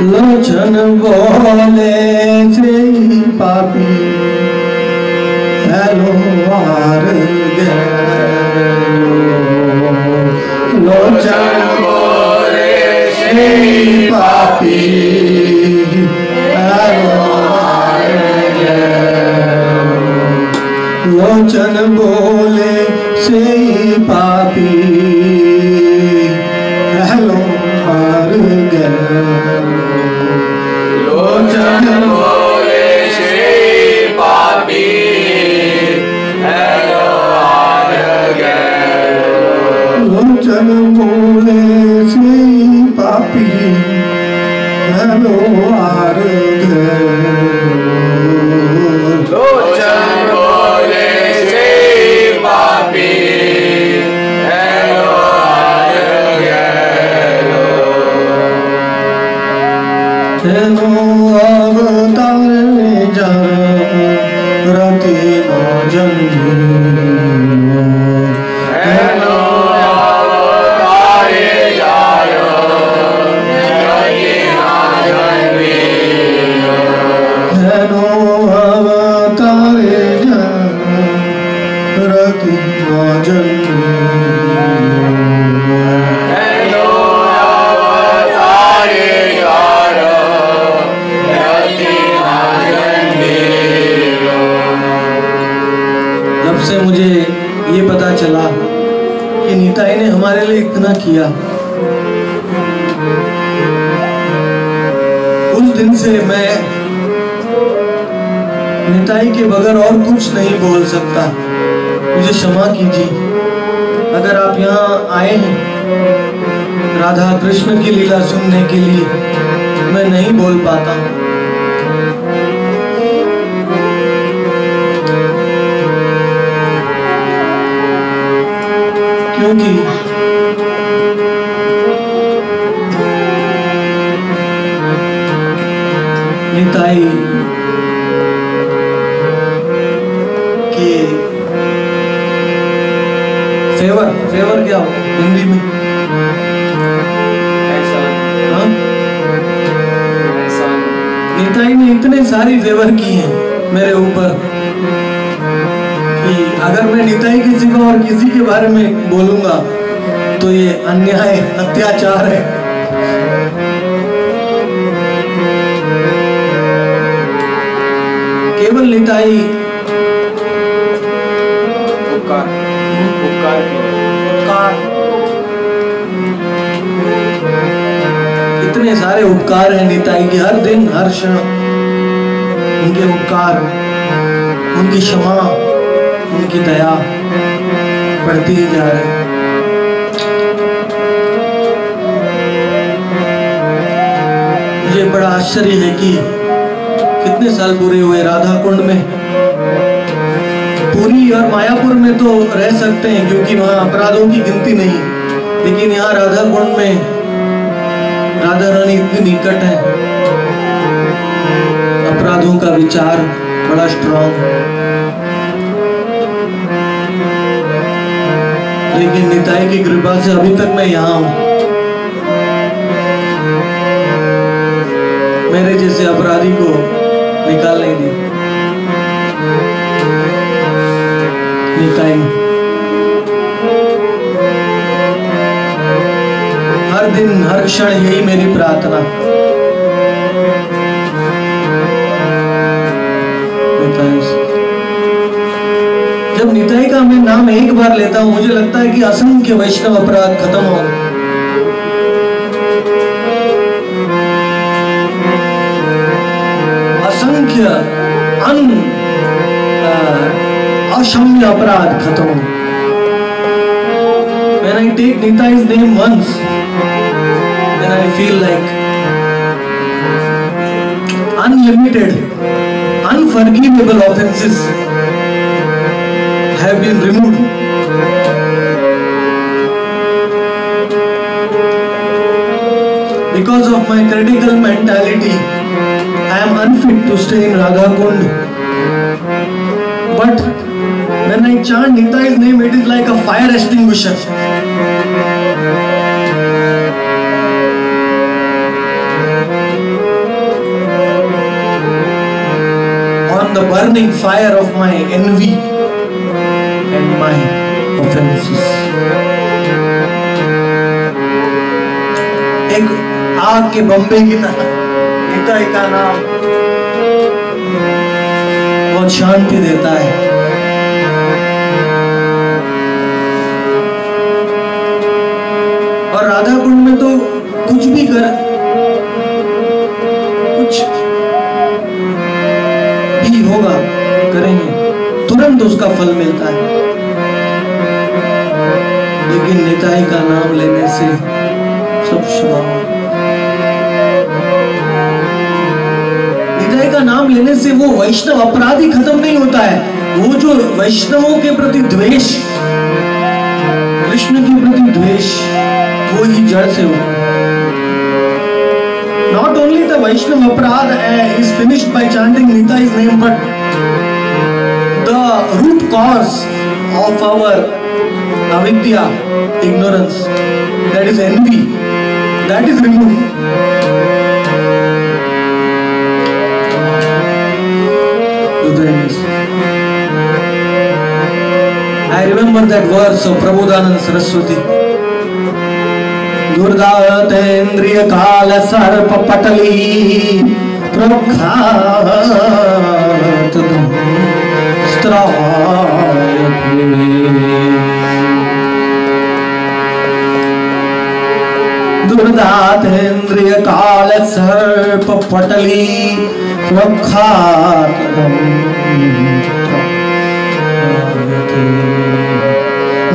लोचन बोले से पापी हेलो आर लोचन बोले से पापी हेलो आर लोचन बोले से पापी हेलो आर लोचन बोले से पापी हेलो आर लोचन बोले से पापी हेलो आर लोचन बोले से पापी हेलो हेलो अवतार जार रति न जन्मे, हेलो अवतार जार रति न जन्मे, हेलो अवतार जार रति न जन्मे, हेलो अवतार जार जब से मुझे ये पता चला कि निताई ने हमारे लिए इतना किया, उस दिन से मैं निताई के बगैर और कुछ नहीं बोल सकता। मुझे क्षमा कीजिए। अगर आप यहाँ आए हैं राधा कृष्ण की लीला सुनने के लिए, मैं नहीं बोल पाता। क्योंकि निताई के फेवर क्या हो हिंदी में? निताई ने इतने सारी फेवर की हैं मेरे ऊपर कि अगर मैं निताई किसी को और किसी के बारे में बोलूंगा तो ये अन्याय अत्याचार है। केवल निताई उपकार इतने सारे उपकार हैं निताई के, हर दिन हर क्षण उनके उपकार, उनकी क्षमा, उनकी दया बढ़ती ही जा रही। मुझे बड़ा आश्चर्य है कि कितने साल पूरे हुए राधा कुंड में। पुरी और मायापुर में तो रह सकते हैं क्योंकि वहां अपराधों की गिनती नहीं, लेकिन यहाँ राधा कुंड में राधा रानी इतनी निकट है, अपराधों का विचार बड़ा स्ट्रॉन्ग। लेकिन निताई की कृपा से अभी तक मैं यहाँ हूं। मेरे जैसे अपराधी को निकाल नहीं दी निताई। हर दिन हर क्षण यही मेरी प्रार्थना। जब निताई का मैं नाम एक बार लेता हूं, मुझे लगता है कि असंख्य वैष्णव अपराध खत्म हो गए। असंख्य अक्षम्य अपराध खत्म हो। When I take Nitai's name once, then I feel like unlimited, unforgivable offenses have been removed. Because of my critical mentality, I am unfit to stay in Radha Kund. But when I chant Nitai's name, it is like a fire extinguisher. On the burning fire of my envy and my offenses. एक आग के बम्बे की तरह निताई का नाम बहुत शांति देता है। और राधा कुंड में तो कुछ भी कर, कुछ भी होगा करेंगे, तुरंत उसका फल मिलता है। लेकिन निताई का नाम लेने से सब शुभ। निताई का नाम लेने से वो वैष्णव अपराधी खत्म नहीं होता है। वो जो वैष्णवों के प्रति द्वेष, कृष्ण के प्रति द्वेष, वो ही जड़ से हो। Not only the Vaishnava aparadha is finished by chanting Nitai's name, but the root cause of our avidya, ignorance, that is envy, that is removed. I remember that verse of Prabodhananda Saraswati. दुर्दातेन्द्रिय काल सर्प पटली प्रख्यात दुर्दातेन्द्रिय काल सर्प पटली प्रख्यात।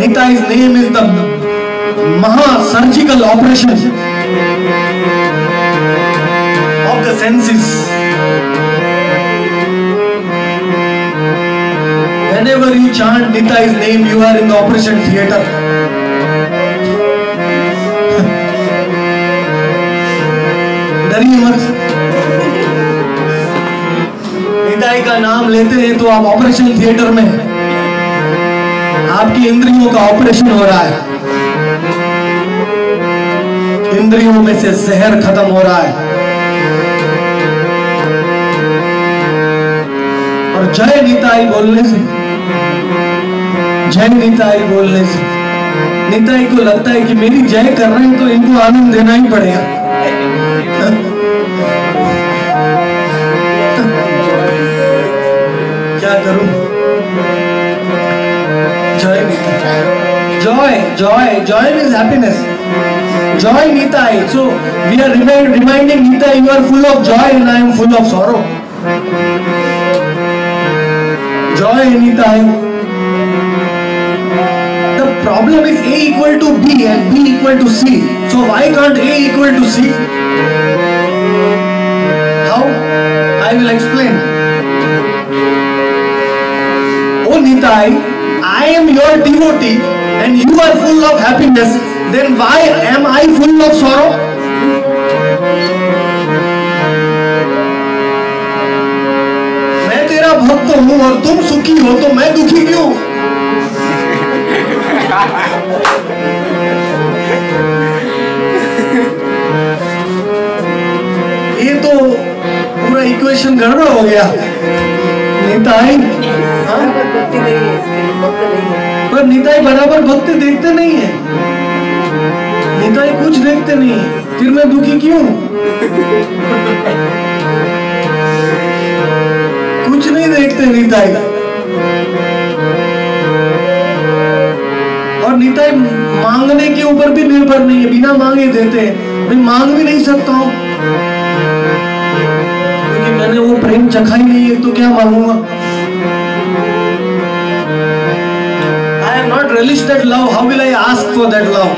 Nitai's name is the Maha-surgical operation of the senses. Whenever you chant Nitai's name, you are in the operation theatre. डरिए मत। निताई का नाम लेते हैं तो आप ऑपरेशन थिएटर में, आपकी इंद्रियों का ऑपरेशन हो रहा है। इंद्रियों में से जहर खत्म हो रहा है। और जय निताई बोलने से, जय निताई बोलने से निताई को लगता है कि मेरी जय कर रहे हैं तो इनको आनंद देना ही पड़ेगा। क्या करूं? जय Nitai. Joy, joy, joy means happiness. Joy Nitai. So we are reminding Nitai, you are full of joy and I am full of sorrow. Joy Nitai. The problem is A equal to B and B equal to C. So why can't A equal to C? How? I will explain. Oh Nitai, I am your devotee and you are full of happiness. Then why am I full of sorrow? मैं तेरा भक्त हूँ और तुम सुखी हो तो मैं दुखी क्यों? ये तो पूरा इक्वेशन गड़बड़ हो गया। निताई भक्ति नहीं है, इसके लिए भक्त नहीं है। पर निताई बराबर भक्ति देखते नहीं है, निताई कुछ देखते नहीं है, फिर मैं दुखी क्यों? कुछ नहीं देखते निताई। और निताई मांगने के ऊपर भी निर्भर नहीं है, बिना मांगे देते हैं। मैं मांग भी नहीं सकता हूं क्योंकि मैंने वो प्रेम चखा ही नहीं है, तो क्या मांगूंगा? I have not relished that love. How will I ask for that love?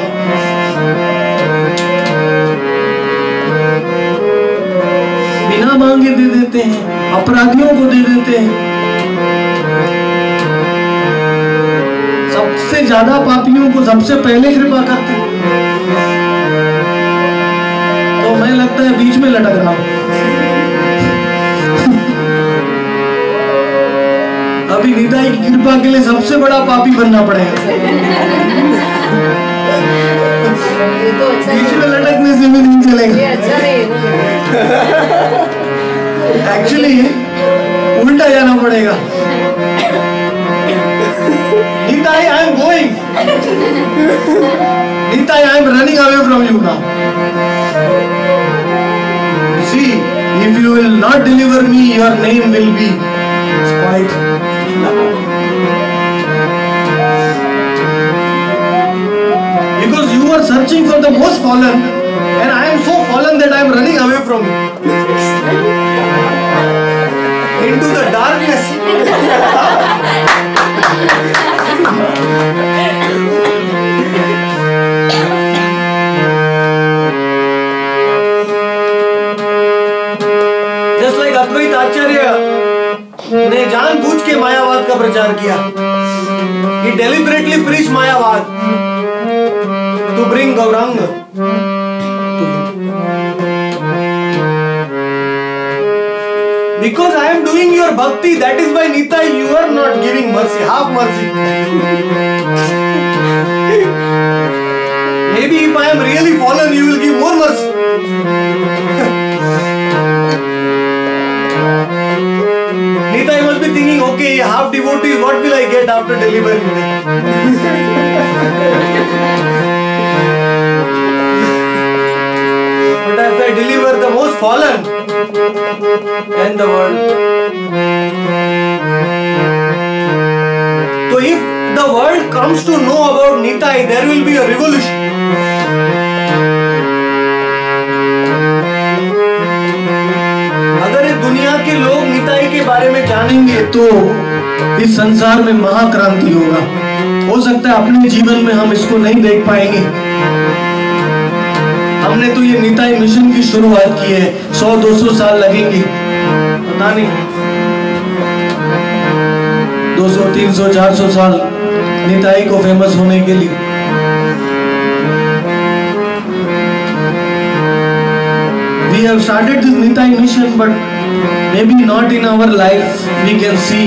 बिना मांगे दे देते हैं, अपराधियों को दे देते हैं, सबसे ज्यादा पापियों को सबसे पहले कृपा करते हैं। तो मैं लगता है बीच में लटक रहा हूं। अभी निताई की कृपा के लिए सबसे बड़ा पापी बनना पड़ेगा। ये तो अच्छा बीच में लटकने से भी नहीं ये चलेगा। अच्छा नहीं है। एक्चुअली उल्टा जाना पड़ेगा। Nitai, I am going. Nitai, I am running away from you now. See, if you will not deliver me, your name will be spoiled. Because you are searching for the most fallen, and I am so fallen that I am running away from you. Into the darkness. Just like अद्वैत आचार्य ने जानबूझ के मायावाद का प्रचार किया। He deliberately preached मायावाद to bring Gauranga to him. Because I am doing your bhakti, that is why Nitai, you are not giving mercy, half mercy. Maybe if I am really fallen, you will give more mercy. Nitai must be thinking, okay, half devotees, what will I get after delivering them? But if I deliver the most fallen and the world. So if the world comes to know about Nitai, there will be a revolution. अगर इस दुनिया के लोग निताई के बारे में जानेंगे तो इस संसार में महाक्रांति होगा। हो सकता है अपने जीवन में हम इसको नहीं देख पाएंगे। हमने तो ये निताई मिशन की शुरुआत की है, 100-200 साल लगेंगे, पता नहीं 200-300-400 साल निताई को फेमस होने के लिए। We have started this Nitai mission, but maybe not in our life. We can see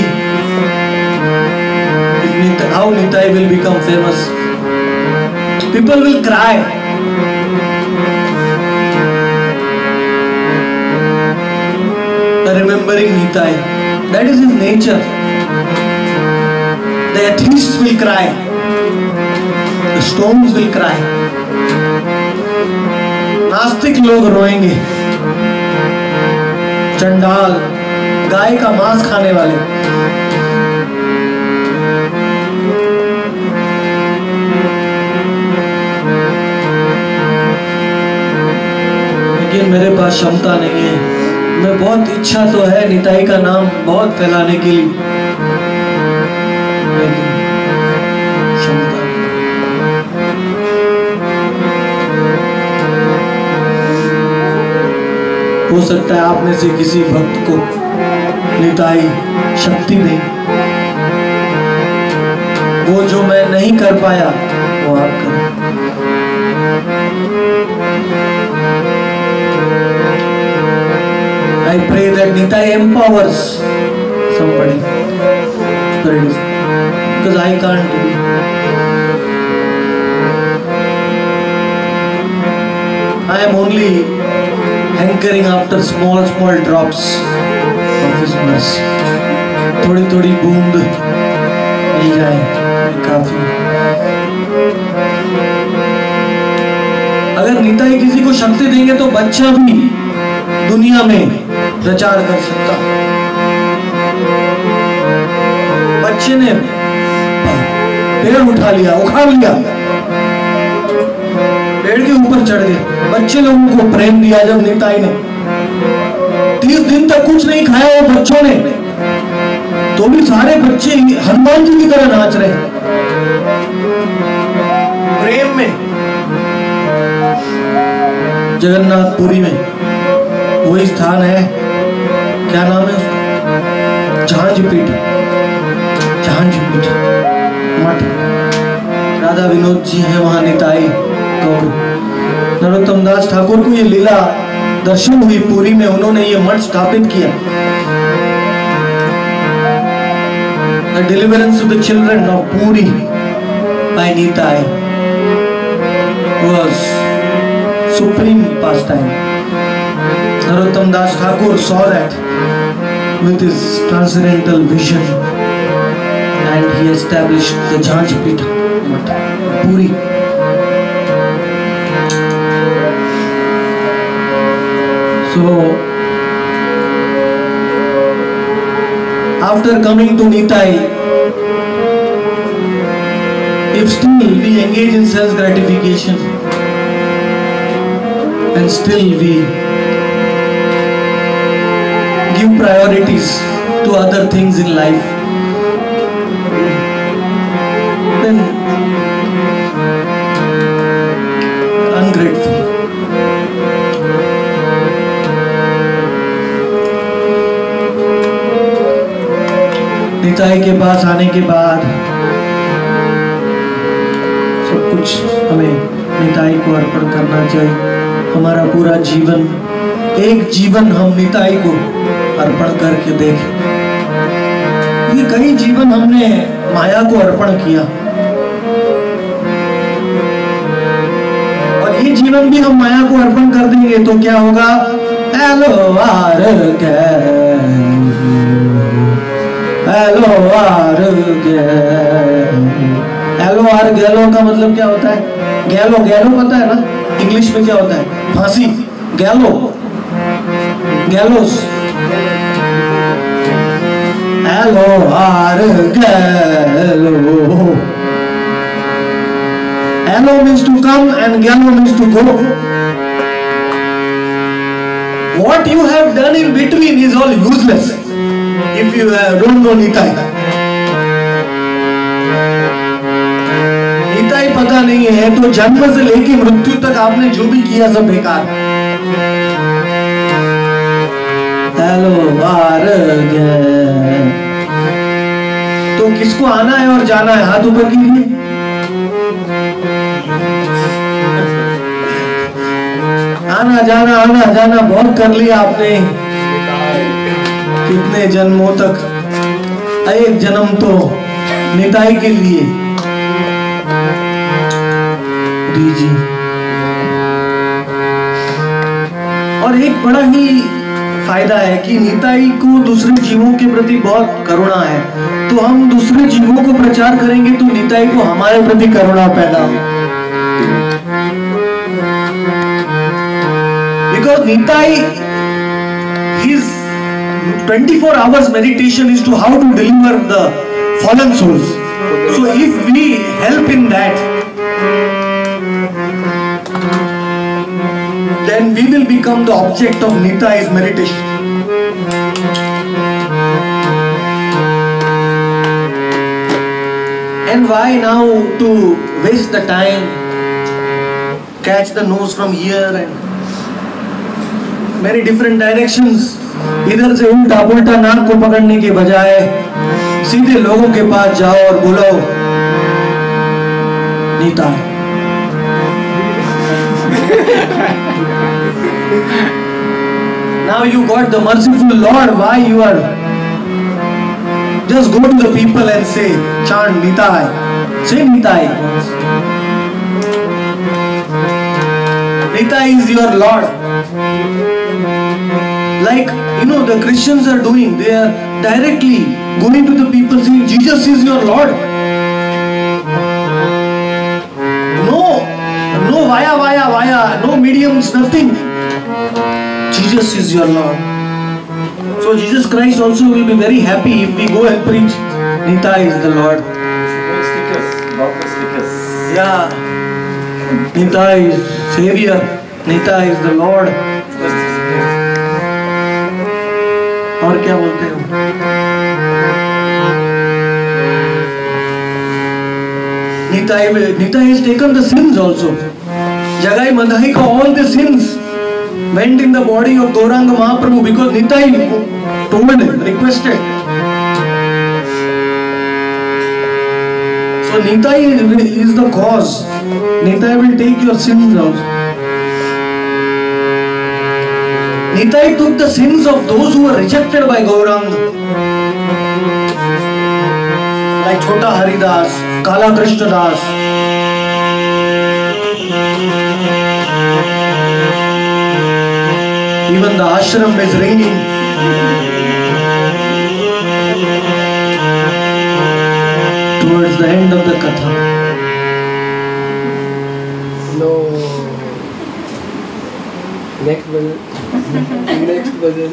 how Nitai will become famous. People will cry. Remembering Nitai, that is his nature. The atheists will cry, the stones will cry, नास्तिक लोग रोएंगे, चंडाल, गाय का मांस खाने वाले। लेकिन मेरे पास क्षमता नहीं है मैं बहुत इच्छा तो है निताई का नाम बहुत फैलाने के लिए, लेकिन क्षमता हो सकता है आप में से किसी भक्त को निताई शक्ति दे, वो जो मैं नहीं कर पाया वो आप करें। I pray that Nitai empowers somebody, because I can't do it. I am only hankering after small drops of His mercy. थोड़ी थोड़ी बूंद मिल जाए काफी। अगर निताई किसी को शक्ति देंगे तो बच्चा भी दुनिया में प्रचार कर सकता। बच्चे ने पेड़ उठा लिया, उखाड़ लिया, पेड़ के ऊपर चढ़ गए, बच्चे लोगों को प्रेम दिया। जब निताई ने 30 दिन तक कुछ नहीं खाया वो बच्चों ने, तो भी सारे बच्चे हनुमान जी की तरह नाच रहे प्रेम में। जगन्नाथपुरी में वही स्थान है, क्या नाम है उसका? झांझपीठ, झांझपीठ मठ। राधा विनोद जी है वहां, निताई गौर नरोत्तम दास ठाकुर को ये लीला दर्शन हुई पुरी में, उन्होंने ये मठ स्थापित किया। The deliverance of the children of Puri by Nitai was supreme pastime. Narottam Das Thakur saw that with his transcendental vision, and he established the Jhanjpith Math, Puri. So, after coming to Nitai, if still we engage in self gratification and still we give priorities to other things in life, then ungrateful. Nitai के पास आने के बाद सब कुछ हमें निताई को अर्पण करना चाहिए। हमारा पूरा जीवन, एक जीवन हम निताई को अर्पण करके देखें। ये कई जीवन हमने माया को अर्पण किया, और ये जीवन भी हम माया को अर्पण कर देंगे तो क्या होगा? हेलो आर गैलो का मतलब क्या होता है? गैलो पता है ना इंग्लिश में क्या होता है? फांसी, गैलो, गैलोस। हेलो आर गैलो। Hello means to come and gallo means to go. What you have done in between is all useless if you don't know Nitai. Nitai पता नहीं है तो जन्म से लेकर मृत्यु तक आपने जो भी किया सब बेकार। हेलो बार तो किसको आना है और जाना है? हाथ ऊपर कीजिए। आना जाना आना जाना बहुत कर लिया आपने, कितने जन्मों तक। एक जन्म तो निताई के लिए दीजिए। और एक बड़ा ही फायदा है कि निताई को दूसरे जीवों के प्रति बहुत करुणा है, तो हम दूसरे जीवों को प्रचार करेंगे तो निताई को हमारे प्रति करुणा पैदा हो। Because Nitai, his 24 hours meditation is to how to deliver the fallen souls. So if we help in that, then we will become the object of Nitai's meditation. And why now to waste the time, catch the nose from here and many different directions, इधर से उल्टा पुल्टा नाक को पकड़ने के बजाय सीधे लोगों के पास जाओ और बोलो Nitai. Now you got the merciful Lord, why you are just go to the people and say chant Nitai, say Nitai once. Nitai is your Lord. Like, you know, the Christians are doing, they are directly going to the people saying Jesus is your Lord. No via, no mediums, nothing. Jesus is your Lord. So Jesus Christ also will be very happy if we go and preach Nitai is the Lord. Yeah. Nitai is Savior. Nitai is the Lord. और क्या बोलते हो? Nitai has taken the sins also. Jagai Madhai ka all the sins went in the body of Gauranga Mahaprabhu because Nitai told him, requested. So Nitai is the cause. Nitai will take your sins also. Nitai took the sins of those who were rejected by Gauranga. Like Chota Haridas, Kala Krishna Das. Even the ashram is ringing. Towards the end of the katha. No. Next bhajan. Next bhajan.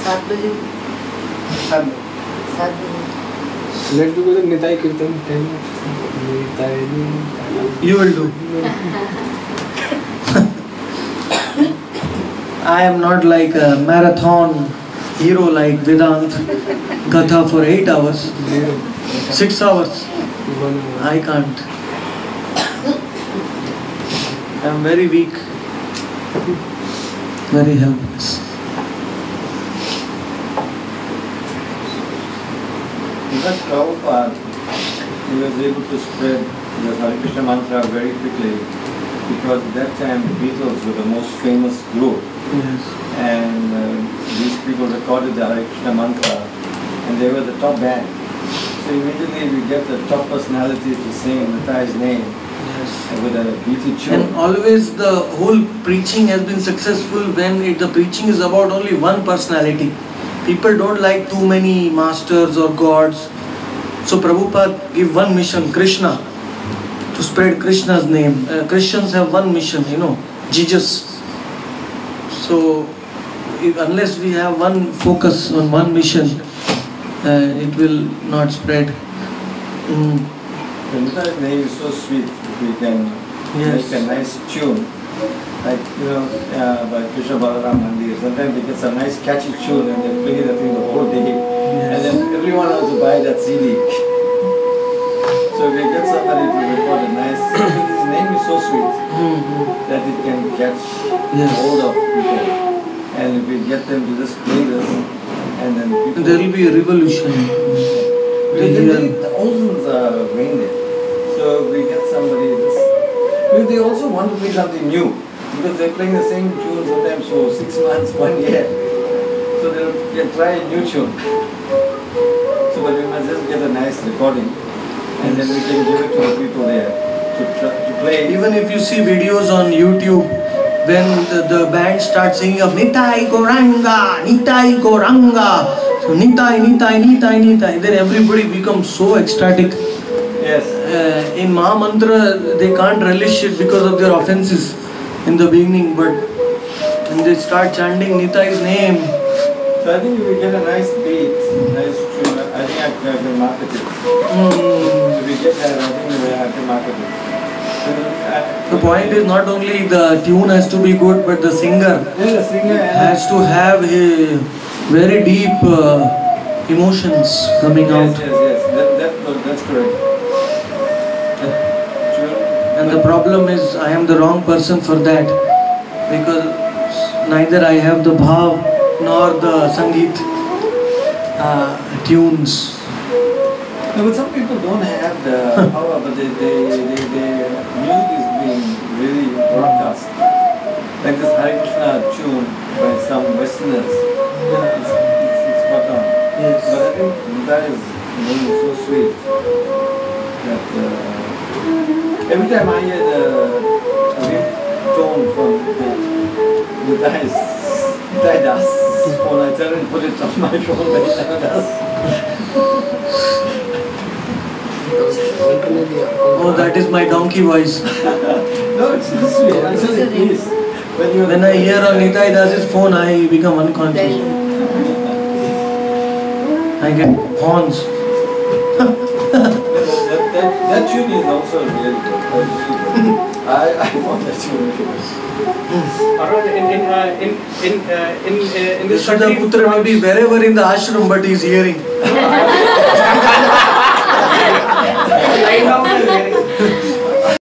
सात बजे Let's do the Nitai Kirtan 10. Nitai. You will do. I am not like a marathon hero like Vedant Gatha for 8 hours. 6 hours. I can't. I am very weak. Very helpless. Because Prabhupada, he was able to spread the Hare Krishna mantra very quickly because at that time the Beatles were the most famous group. Yes. And these people recorded the Hare Krishna mantra and they were the top band. So immediately we get the top personality to sing Nitai's name. Yes. With a Beatle tune. And always the whole preaching has been successful when the preaching is about only one personality. People don't like too many masters or gods. So Prabhupada give one mission, Krishna, to spread Krishna's name. Christians have one mission, Jesus. So unless we have one focus on one mission, it will not spread. The Nitai's name is so sweet. If we can make a nice tune, like by Krishna Balaram Mandir, sometimes they get some nice catchy tune and they play that thing the whole day, and then everyone has to buy that CD. So we get somebody to record a nice. His name is so sweet that it can catch hold of people, and if we get them to just play this, and then people, there will be a revolution. Thousands are going there. So we get somebody this. They also want to play something new because they're playing the same tune sometimes for 6 months, 1 year. So they can try a new tune. So but we must just get a nice recording and then we can give it to the people there to play. Even if you see videos on YouTube, when the band starts singing of Nitai Gauranga, Nitai Gauranga, so Nitai, Nitai, Nitai, Nitai, then everybody becomes so ecstatic. Yes. In Mahamantra, they can't relish it because of their offenses in the beginning, but when they start chanting Nitai's name. So I think if we get a nice beat, nice tune, I think I can market it. If we get there, I think we have to market it. The point is not only the tune has to be good, but the singer Yeah, the singer has to have a very deep emotions coming out. Yes. That's correct. And the problem is I am the wrong person for that, because neither I have the bhav nor the sangeet tunes. No, but some people don't have the power, but music is being really broadcast. Like this Hare Krishna tune by some Westerners. It's spot on. Yes. But I think that is really so sweet that every time I hear the tone from Nitai Das phone, I tell him to put it on my phone, but he never does. Oh, that is my donkey voice. No, it's so sweet. Actually, it is. When I hear on Nitai Das's phone, I become unconscious. I get horns. That tune is also really good. I found that tune really good. In this Vishnuda country, Putra may be wherever in the ashram, but he is hearing. lying down and